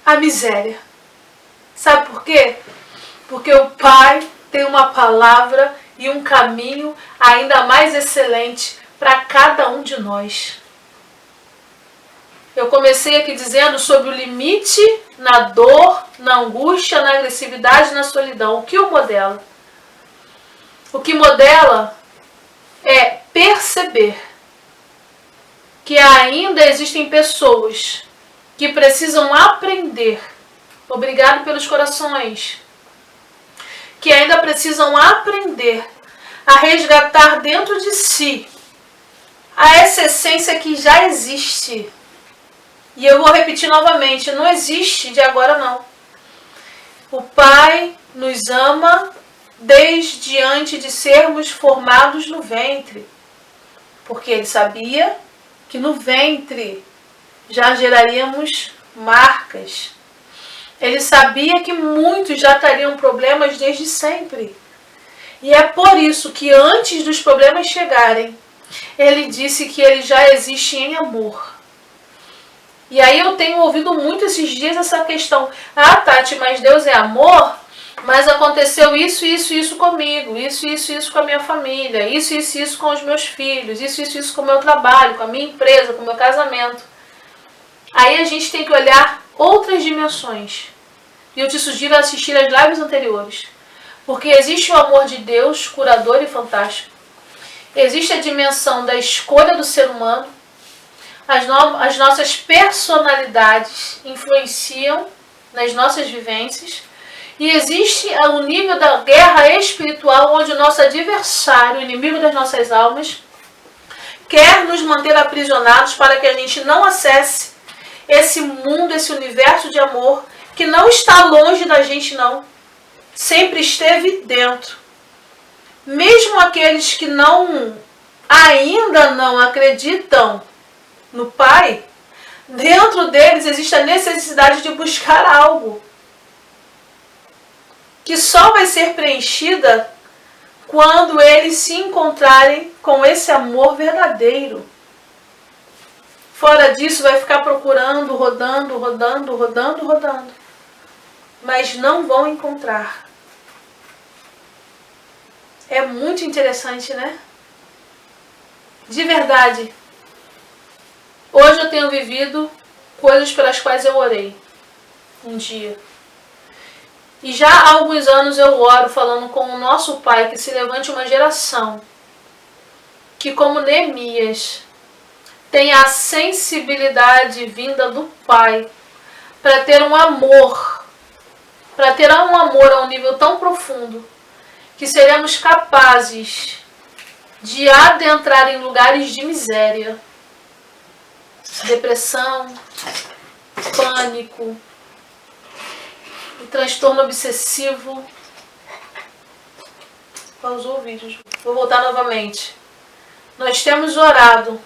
à miséria. Sabe por quê? Porque o Pai tem uma palavra e um caminho ainda mais excelente para cada um de nós. Eu comecei aqui dizendo sobre o limite na dor, na angústia, na agressividade, na solidão. O que o modela? O que modela é perceber que ainda existem pessoas que precisam aprender. Obrigado pelos corações. Que ainda precisam aprender a resgatar dentro de si essa essência que já existe. E eu vou repetir novamente, não existe de agora não. O Pai nos ama desde antes de sermos formados no ventre. Porque Ele sabia que no ventre já geraríamos marcas. Ele sabia que muitos já teriam problemas desde sempre. E é por isso que antes dos problemas chegarem, ele disse que ele já existe em amor. E aí eu tenho ouvido muito esses dias essa questão. Ah, Tati, mas Deus é amor? Mas aconteceu isso comigo, isso com a minha família, isso com os meus filhos, isso com o meu trabalho, com a minha empresa, com o meu casamento. Aí a gente tem que olhar outras dimensões. E eu te sugiro assistir as lives anteriores. Porque existe o amor de Deus, curador e fantástico. Existe a dimensão da escolha do ser humano. As nossas personalidades influenciam nas nossas vivências. E existe o nível da guerra espiritual, onde o nosso adversário, o inimigo das nossas almas, quer nos manter aprisionados para que a gente não acesse esse mundo, esse universo de amor, que não está longe da gente, não. Sempre esteve dentro. Mesmo aqueles que ainda não acreditam no Pai, dentro deles existe a necessidade de buscar algo que só vai ser preenchida quando eles se encontrarem com esse amor verdadeiro. Fora disso, vai ficar procurando, rodando. Mas não vão encontrar. É muito interessante, né? De verdade. Hoje eu tenho vivido coisas pelas quais eu orei. Um dia. E já há alguns anos eu oro falando com o nosso Pai que se levante uma geração que, como Neemias, tenha a sensibilidade vinda do Pai para ter um amor, a um nível tão profundo que seremos capazes de adentrar em lugares de miséria, depressão, pânico, transtorno obsessivo. Pausou o vídeo. Vou voltar novamente. Nós temos orado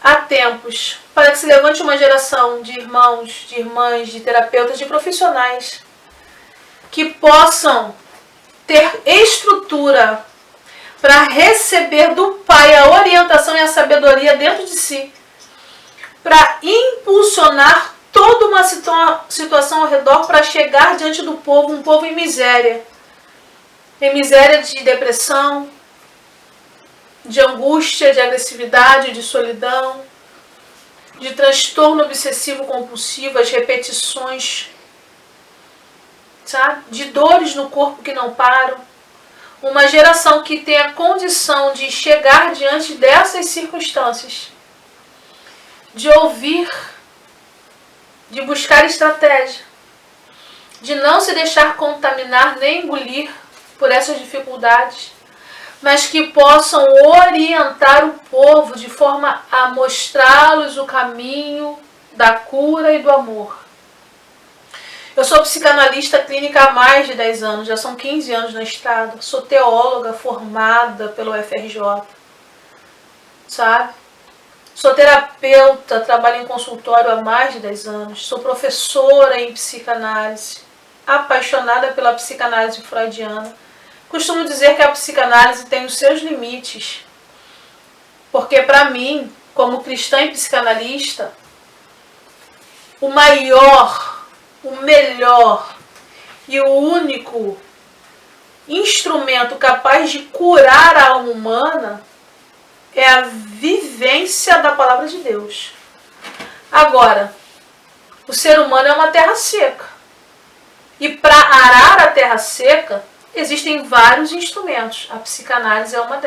há tempos para que se levante uma geração de irmãos, de irmãs, de terapeutas, de profissionais que possam ter estrutura para receber do Pai a orientação e a sabedoria dentro de si, para impulsionar toda uma situação ao redor para chegar diante do povo, um povo em miséria de depressão, de angústia, de agressividade, de solidão, de transtorno obsessivo compulsivo, as repetições, sabe? De dores no corpo que não param. Uma geração que tem a condição de chegar diante dessas circunstâncias, de ouvir, de buscar estratégia, de não se deixar contaminar nem engolir por essas dificuldades, mas que possam orientar o povo de forma a mostrá-los o caminho da cura e do amor. Eu sou psicanalista clínica há mais de 10 anos, já são 15 anos na estrada, sou teóloga formada pelo FRJ, sabe? Sou terapeuta, trabalho em consultório há mais de 10 anos, sou professora em psicanálise, apaixonada pela psicanálise freudiana. Costumo dizer que a psicanálise tem os seus limites, porque para mim, como cristã e psicanalista, o maior, o melhor e o único instrumento capaz de curar a alma humana é a vivência da palavra de Deus. Agora, o ser humano é uma terra seca. E para arar a terra seca, existem vários instrumentos. A psicanálise é uma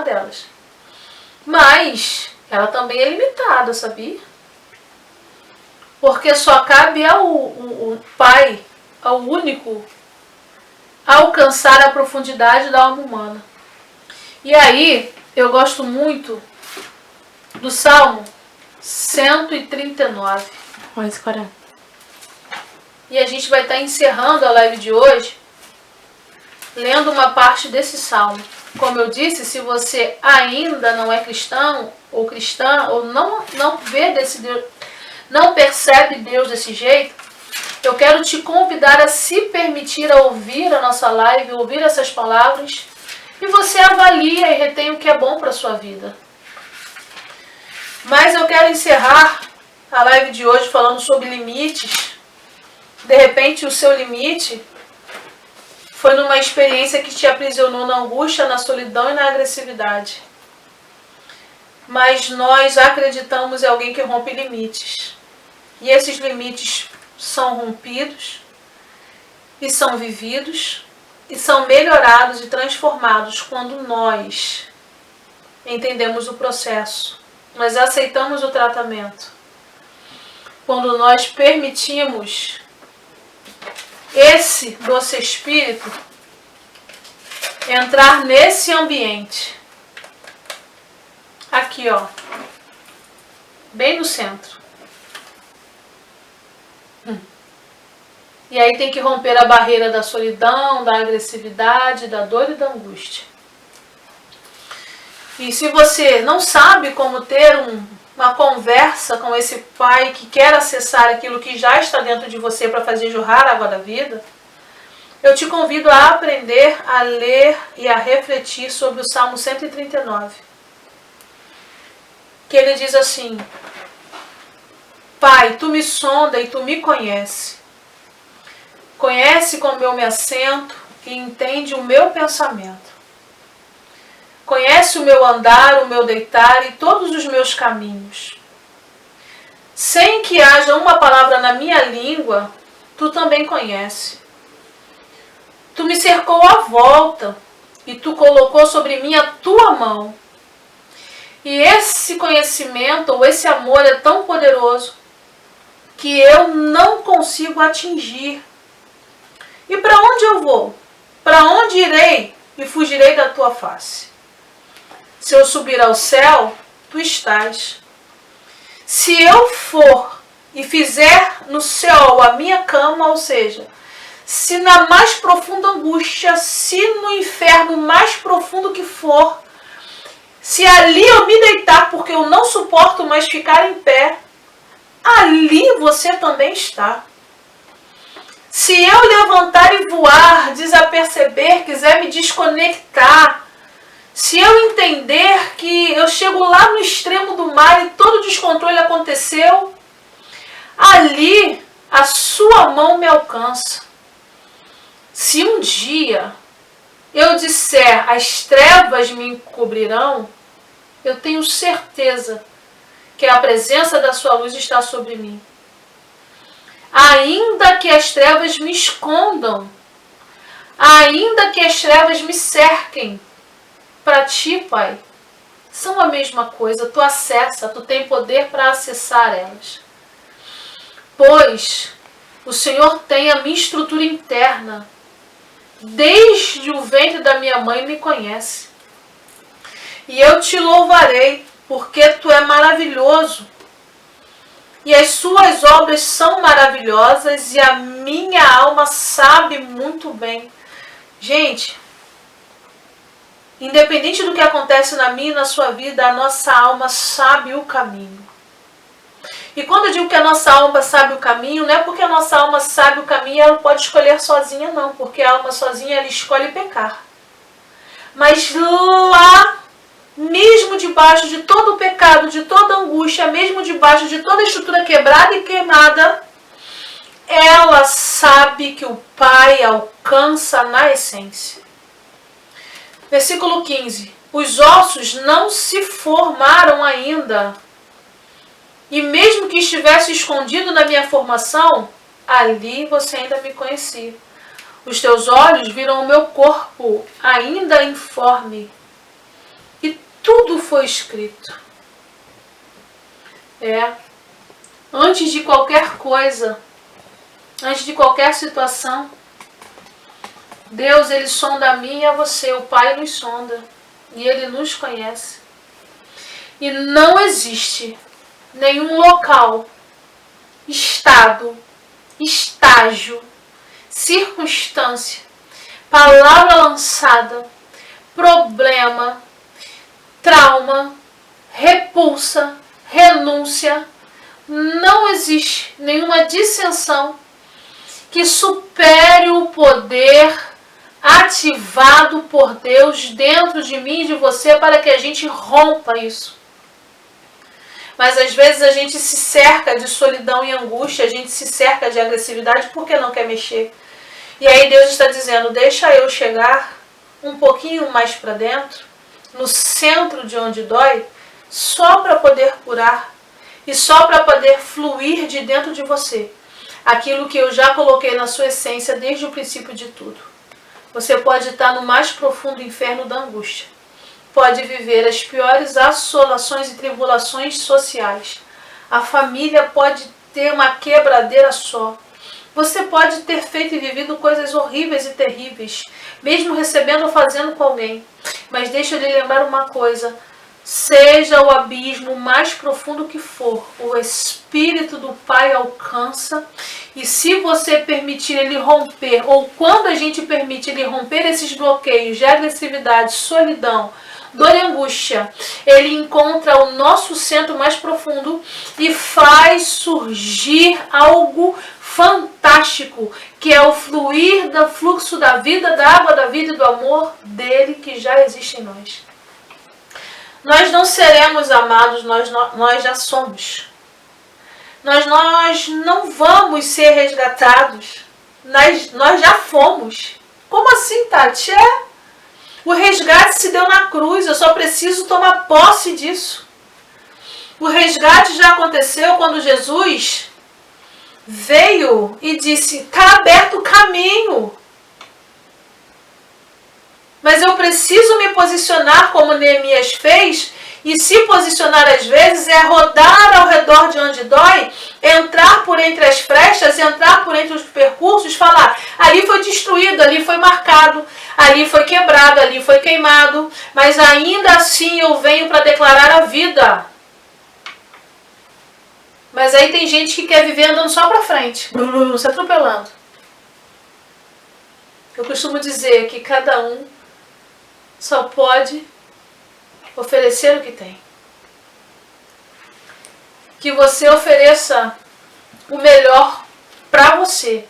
delas. Mas ela também é limitada, sabia? Porque só cabe ao Pai, ao único, alcançar a profundidade da alma humana. E aí, eu gosto muito do Salmo 139. 11:40. E a gente vai estar encerrando a live de hoje lendo uma parte desse salmo. Como eu disse, se você ainda não é cristão ou cristã, ou não vê não percebe Deus desse jeito, eu quero te convidar a se permitir a ouvir a nossa live, ouvir essas palavras, e você avalia e retém o que é bom para a sua vida. Mas eu quero encerrar a live de hoje falando sobre limites. De repente o seu limite foi numa experiência que te aprisionou na angústia, na solidão e na agressividade. Mas nós acreditamos em alguém que rompe limites. E esses limites são rompidos, e são vividos, e são melhorados e transformados quando nós entendemos o processo. Nós aceitamos o tratamento. Quando nós permitimos esse doce espírito entrar nesse ambiente. Aqui, ó. Bem no centro. E aí tem que romper a barreira da solidão, da agressividade, da dor e da angústia. E se você não sabe como ter uma conversa com esse Pai que quer acessar aquilo que já está dentro de você para fazer jorrar a água da vida, eu te convido a aprender a ler e a refletir sobre o Salmo 139. Que ele diz assim: Pai, tu me sonda e tu me conhece. Conhece como eu me assento e entende o meu pensamento. Conhece o meu andar, o meu deitar e todos os meus caminhos. Sem que haja uma palavra na minha língua, tu também conhece. Tu me cercou à volta e tu colocou sobre mim a tua mão. E esse conhecimento ou esse amor é tão poderoso que eu não consigo atingir. E para onde eu vou? Para onde irei e fugirei da tua face? Se eu subir ao céu, tu estás. Se eu for e fizer no céu a minha cama, ou seja, se na mais profunda angústia, se no inferno mais profundo que for, se ali eu me deitar porque eu não suporto mais ficar em pé, ali você também está. Se eu levantar e voar, desaperceber, quiser me desconectar, se eu entender que eu chego lá no extremo do mar e todo o descontrole aconteceu, ali a sua mão me alcança. Se um dia eu disser as trevas me encobrirão, eu tenho certeza que a presença da sua luz está sobre mim. Ainda que as trevas me escondam, ainda que as trevas me cerquem, para ti, Pai, são a mesma coisa. Tu acessa, tu tem poder para acessar elas. Pois o Senhor tem a minha estrutura interna. Desde o ventre da minha mãe me conhece. E eu te louvarei, porque tu é maravilhoso. E as suas obras são maravilhosas e a minha alma sabe muito bem. Gente, independente do que acontece na minha e na sua vida, a nossa alma sabe o caminho. E quando eu digo que a nossa alma sabe o caminho, não é porque a nossa alma sabe o caminho e ela pode escolher sozinha, não. Porque a alma sozinha, ela escolhe pecar. Mas lá, mesmo debaixo de todo o pecado, de toda a angústia, mesmo debaixo de toda a estrutura quebrada e queimada, ela sabe que o Pai alcança na essência. Versículo 15. Os ossos não se formaram ainda. E mesmo que estivesse escondido na minha formação, ali você ainda me conhecia. Os teus olhos viram o meu corpo ainda informe. E tudo foi escrito. Antes de qualquer coisa, antes de qualquer situação, Deus, Ele sonda a mim e a você. O Pai nos sonda. E Ele nos conhece. E não existe nenhum local, estado, estágio, circunstância, palavra lançada, problema, trauma, repulsa, renúncia, não existe nenhuma dissensão que supere o poder ativado por Deus dentro de mim e de você para que a gente rompa isso. Mas às vezes a gente se cerca de solidão e angústia, a gente se cerca de agressividade porque não quer mexer. E aí Deus está dizendo, deixa eu chegar um pouquinho mais para dentro, no centro de onde dói, só para poder curar e só para poder fluir de dentro de você aquilo que eu já coloquei na sua essência desde o princípio de tudo. Você pode estar no mais profundo inferno da angústia. Pode viver as piores assolações e tribulações sociais. A família pode ter uma quebradeira só. Você pode ter feito e vivido coisas horríveis e terríveis, mesmo recebendo ou fazendo com alguém. Mas deixa eu lhe lembrar uma coisa. Seja o abismo mais profundo que for, o Espírito do Pai alcança, e se você permitir ele romper, ou quando a gente permite ele romper esses bloqueios de agressividade, solidão, dor e angústia, ele encontra o nosso centro mais profundo e faz surgir algo fantástico, que é o fluir do fluxo da vida, da água da vida e do amor dele que já existe em nós. Nós não seremos amados, nós já somos. Nós não vamos ser resgatados, nós já fomos. Como assim, Tati? O resgate se deu na cruz, eu só preciso tomar posse disso. O resgate já aconteceu quando Jesus veio e disse, está aberto o caminho. Mas eu preciso me posicionar como Neemias fez, e se posicionar às vezes é rodar ao redor de onde dói, entrar por entre as frechas, entrar por entre os percursos, falar, ali foi destruído, ali foi marcado, ali foi quebrado, ali foi queimado, mas ainda assim eu venho para declarar a vida. Mas aí tem gente que quer viver andando só para frente, se atropelando. Eu costumo dizer que cada um só pode oferecer o que tem. Que você ofereça o melhor para você,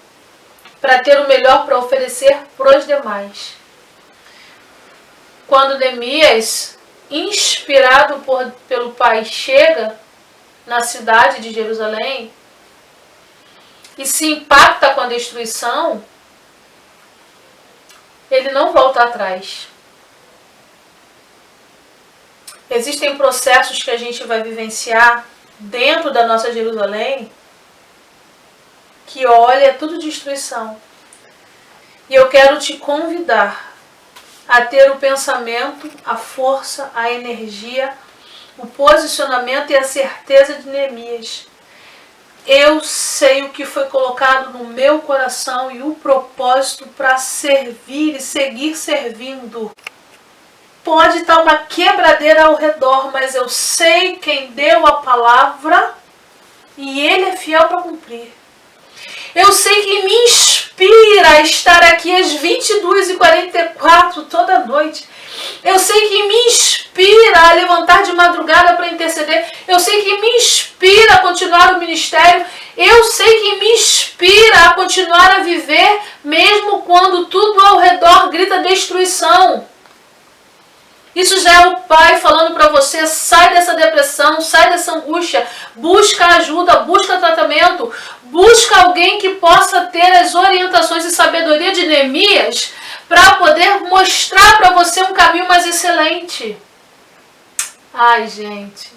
para ter o melhor para oferecer para os demais. Quando Neemias, inspirado pelo Pai, chega na cidade de Jerusalém e se impacta com a destruição, ele não volta atrás. Existem processos que a gente vai vivenciar dentro da nossa Jerusalém que, olha, é tudo destruição. E eu quero te convidar a ter o pensamento, a força, a energia, o posicionamento e a certeza de Neemias. Eu sei o que foi colocado no meu coração e o propósito para servir e seguir servindo. Pode estar uma quebradeira ao redor, mas eu sei quem deu a palavra e ele é fiel para cumprir. Eu sei que me inspira a estar aqui às 22h44 toda noite. Eu sei que me inspira a levantar de madrugada para interceder. Eu sei que me inspira a continuar o ministério. Eu sei que me inspira a continuar a viver, mesmo quando tudo ao redor grita destruição. Isso já é o Pai falando para você, sai dessa depressão, sai dessa angústia, busca ajuda, busca tratamento, busca alguém que possa ter as orientações e sabedoria de Neemias para poder mostrar para você um caminho mais excelente. Ai, gente,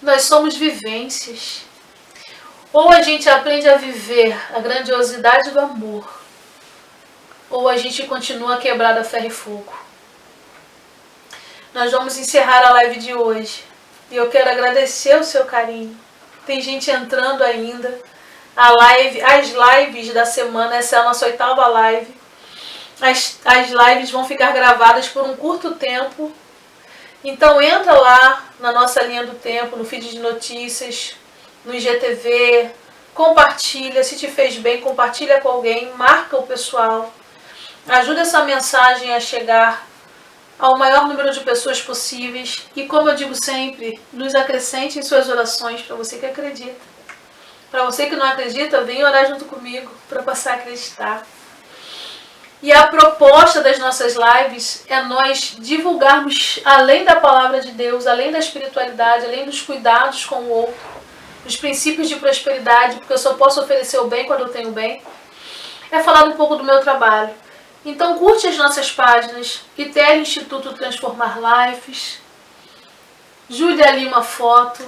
nós somos vivências. Ou a gente aprende a viver a grandiosidade do amor, ou a gente continua quebrado a ferro e fogo. Nós vamos encerrar a live de hoje. E eu quero agradecer o seu carinho. Tem gente entrando ainda. As lives da semana, essa é a nossa 8ª live. As lives vão ficar gravadas por um curto tempo. Então entra lá na nossa linha do tempo, no feed de notícias, no IGTV. Compartilha, se te fez bem, compartilha com alguém, marca o pessoal. Ajuda essa mensagem a chegar ao maior número de pessoas possíveis e, como eu digo sempre, nos acrescente em suas orações para você que acredita. Para você que não acredita, vem orar junto comigo para passar a acreditar. E a proposta das nossas lives é nós divulgarmos, além da palavra de Deus, além da espiritualidade, além dos cuidados com o outro, os princípios de prosperidade, porque eu só posso oferecer o bem quando eu tenho bem, é falar um pouco do meu trabalho. Então curte as nossas páginas, ITL Instituto Transformar Lives, Júlia Lima Foto,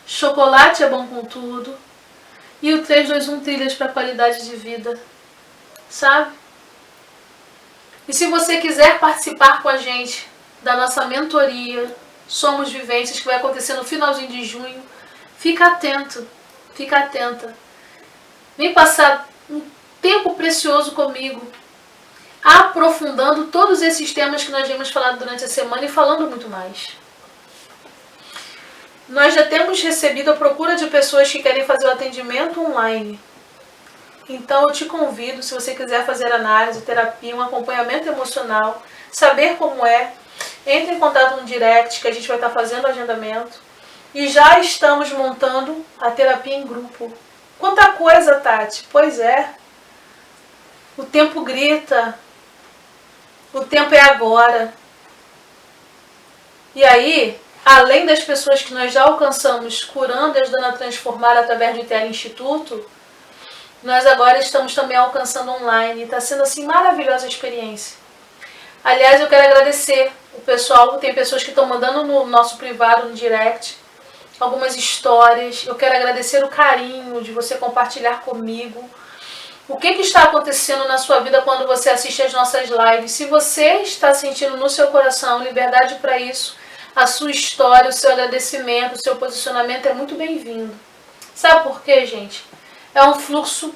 Chocolate é Bom com Tudo e o 321 Trilhas para Qualidade de Vida, sabe? E se você quiser participar com a gente da nossa mentoria Somos Vivências, que vai acontecer no finalzinho de junho, fica atento, fica atenta. Vem passar um tempo precioso comigo, aprofundando todos esses temas que nós vimos falado durante a semana e falando muito mais. Nós já temos recebido a procura de pessoas que querem fazer o atendimento online. Então eu te convido, se você quiser fazer análise, terapia, um acompanhamento emocional, saber como é, entre em contato no direct que a gente vai estar fazendo o agendamento. E já estamos montando a terapia em grupo. Quanta coisa, Tati! Pois é. O tempo grita. O tempo é agora. E aí, além das pessoas que nós já alcançamos curando e ajudando a transformar através do ITL Instituto, nós agora estamos também alcançando online. Está sendo assim maravilhosa a experiência. Aliás, eu quero agradecer o pessoal. Tem pessoas que estão mandando no nosso privado, no direct, algumas histórias. Eu quero agradecer o carinho de você compartilhar comigo o que está acontecendo na sua vida quando você assiste as nossas lives. Se você está sentindo no seu coração liberdade para isso, a sua história, o seu agradecimento, o seu posicionamento é muito bem-vindo. Sabe por quê, gente? É um fluxo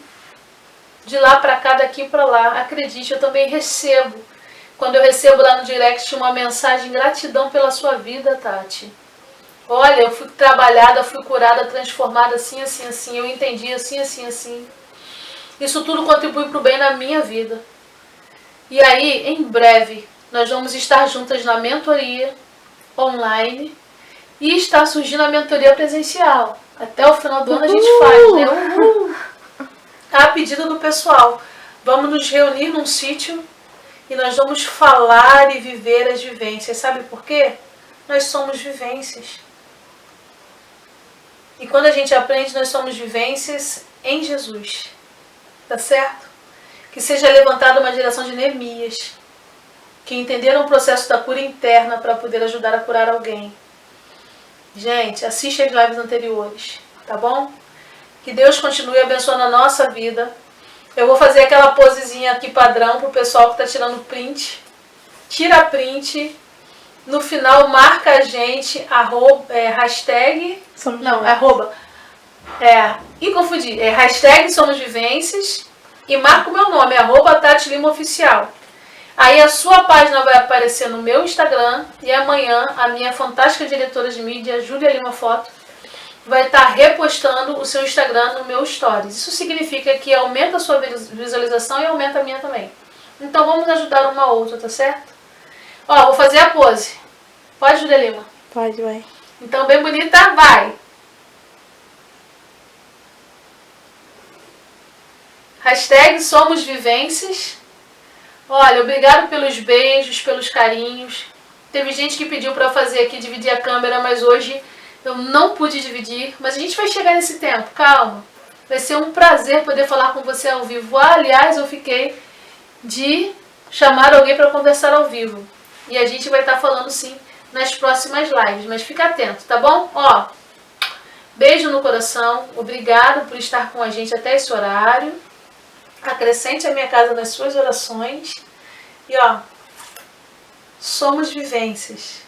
de lá para cá, daqui para lá. Acredite, eu também recebo. Quando eu recebo lá no direct uma mensagem, gratidão pela sua vida, Tati. Olha, eu fui trabalhada, fui curada, transformada assim, assim, assim. Eu entendi assim, assim, assim. Isso tudo contribui para o bem na minha vida. E aí, em breve, nós vamos estar juntas na mentoria online e está surgindo a mentoria presencial. Até o final do ano a gente faz, né? Uhul! A pedido do pessoal. Vamos nos reunir num sítio e nós vamos falar e viver as vivências. Sabe por quê? Nós somos vivências. E quando a gente aprende, nós somos vivências em Jesus. Tá certo? Que seja levantada uma geração de Neemias, que entenderam o processo da cura interna para poder ajudar a curar alguém. Gente, assiste as lives anteriores, tá bom? Que Deus continue abençoando a nossa vida. Eu vou fazer aquela posezinha aqui padrão pro pessoal que tá tirando print. Tira print. No final marca a gente, hashtag... E confundi. Hashtag Somos Vivências e marca o meu nome, Tati Lima Oficial. Aí a sua página vai aparecer no meu Instagram e amanhã a minha fantástica diretora de mídia, Júlia Lima Foto, vai estar repostando o seu Instagram no meu Stories. Isso significa que aumenta a sua visualização e aumenta a minha também. Então vamos ajudar uma a outra, tá certo? Ó, vou fazer a pose. Pode, Júlia Lima? Pode, vai. Então, bem bonita, vai! Hashtag Somos Vivências. Olha, obrigado pelos beijos, pelos carinhos. Teve gente que pediu para fazer aqui, dividir a câmera, mas hoje eu não pude dividir. Mas a gente vai chegar nesse tempo, calma. Vai ser um prazer poder falar com você ao vivo. Aliás, eu fiquei de chamar alguém para conversar ao vivo. E a gente vai estar falando sim nas próximas lives, mas fica atento, tá bom? Ó, beijo no coração. Obrigado por estar com a gente até esse horário. Acrescente a minha casa nas suas orações. E ó, somos vivências.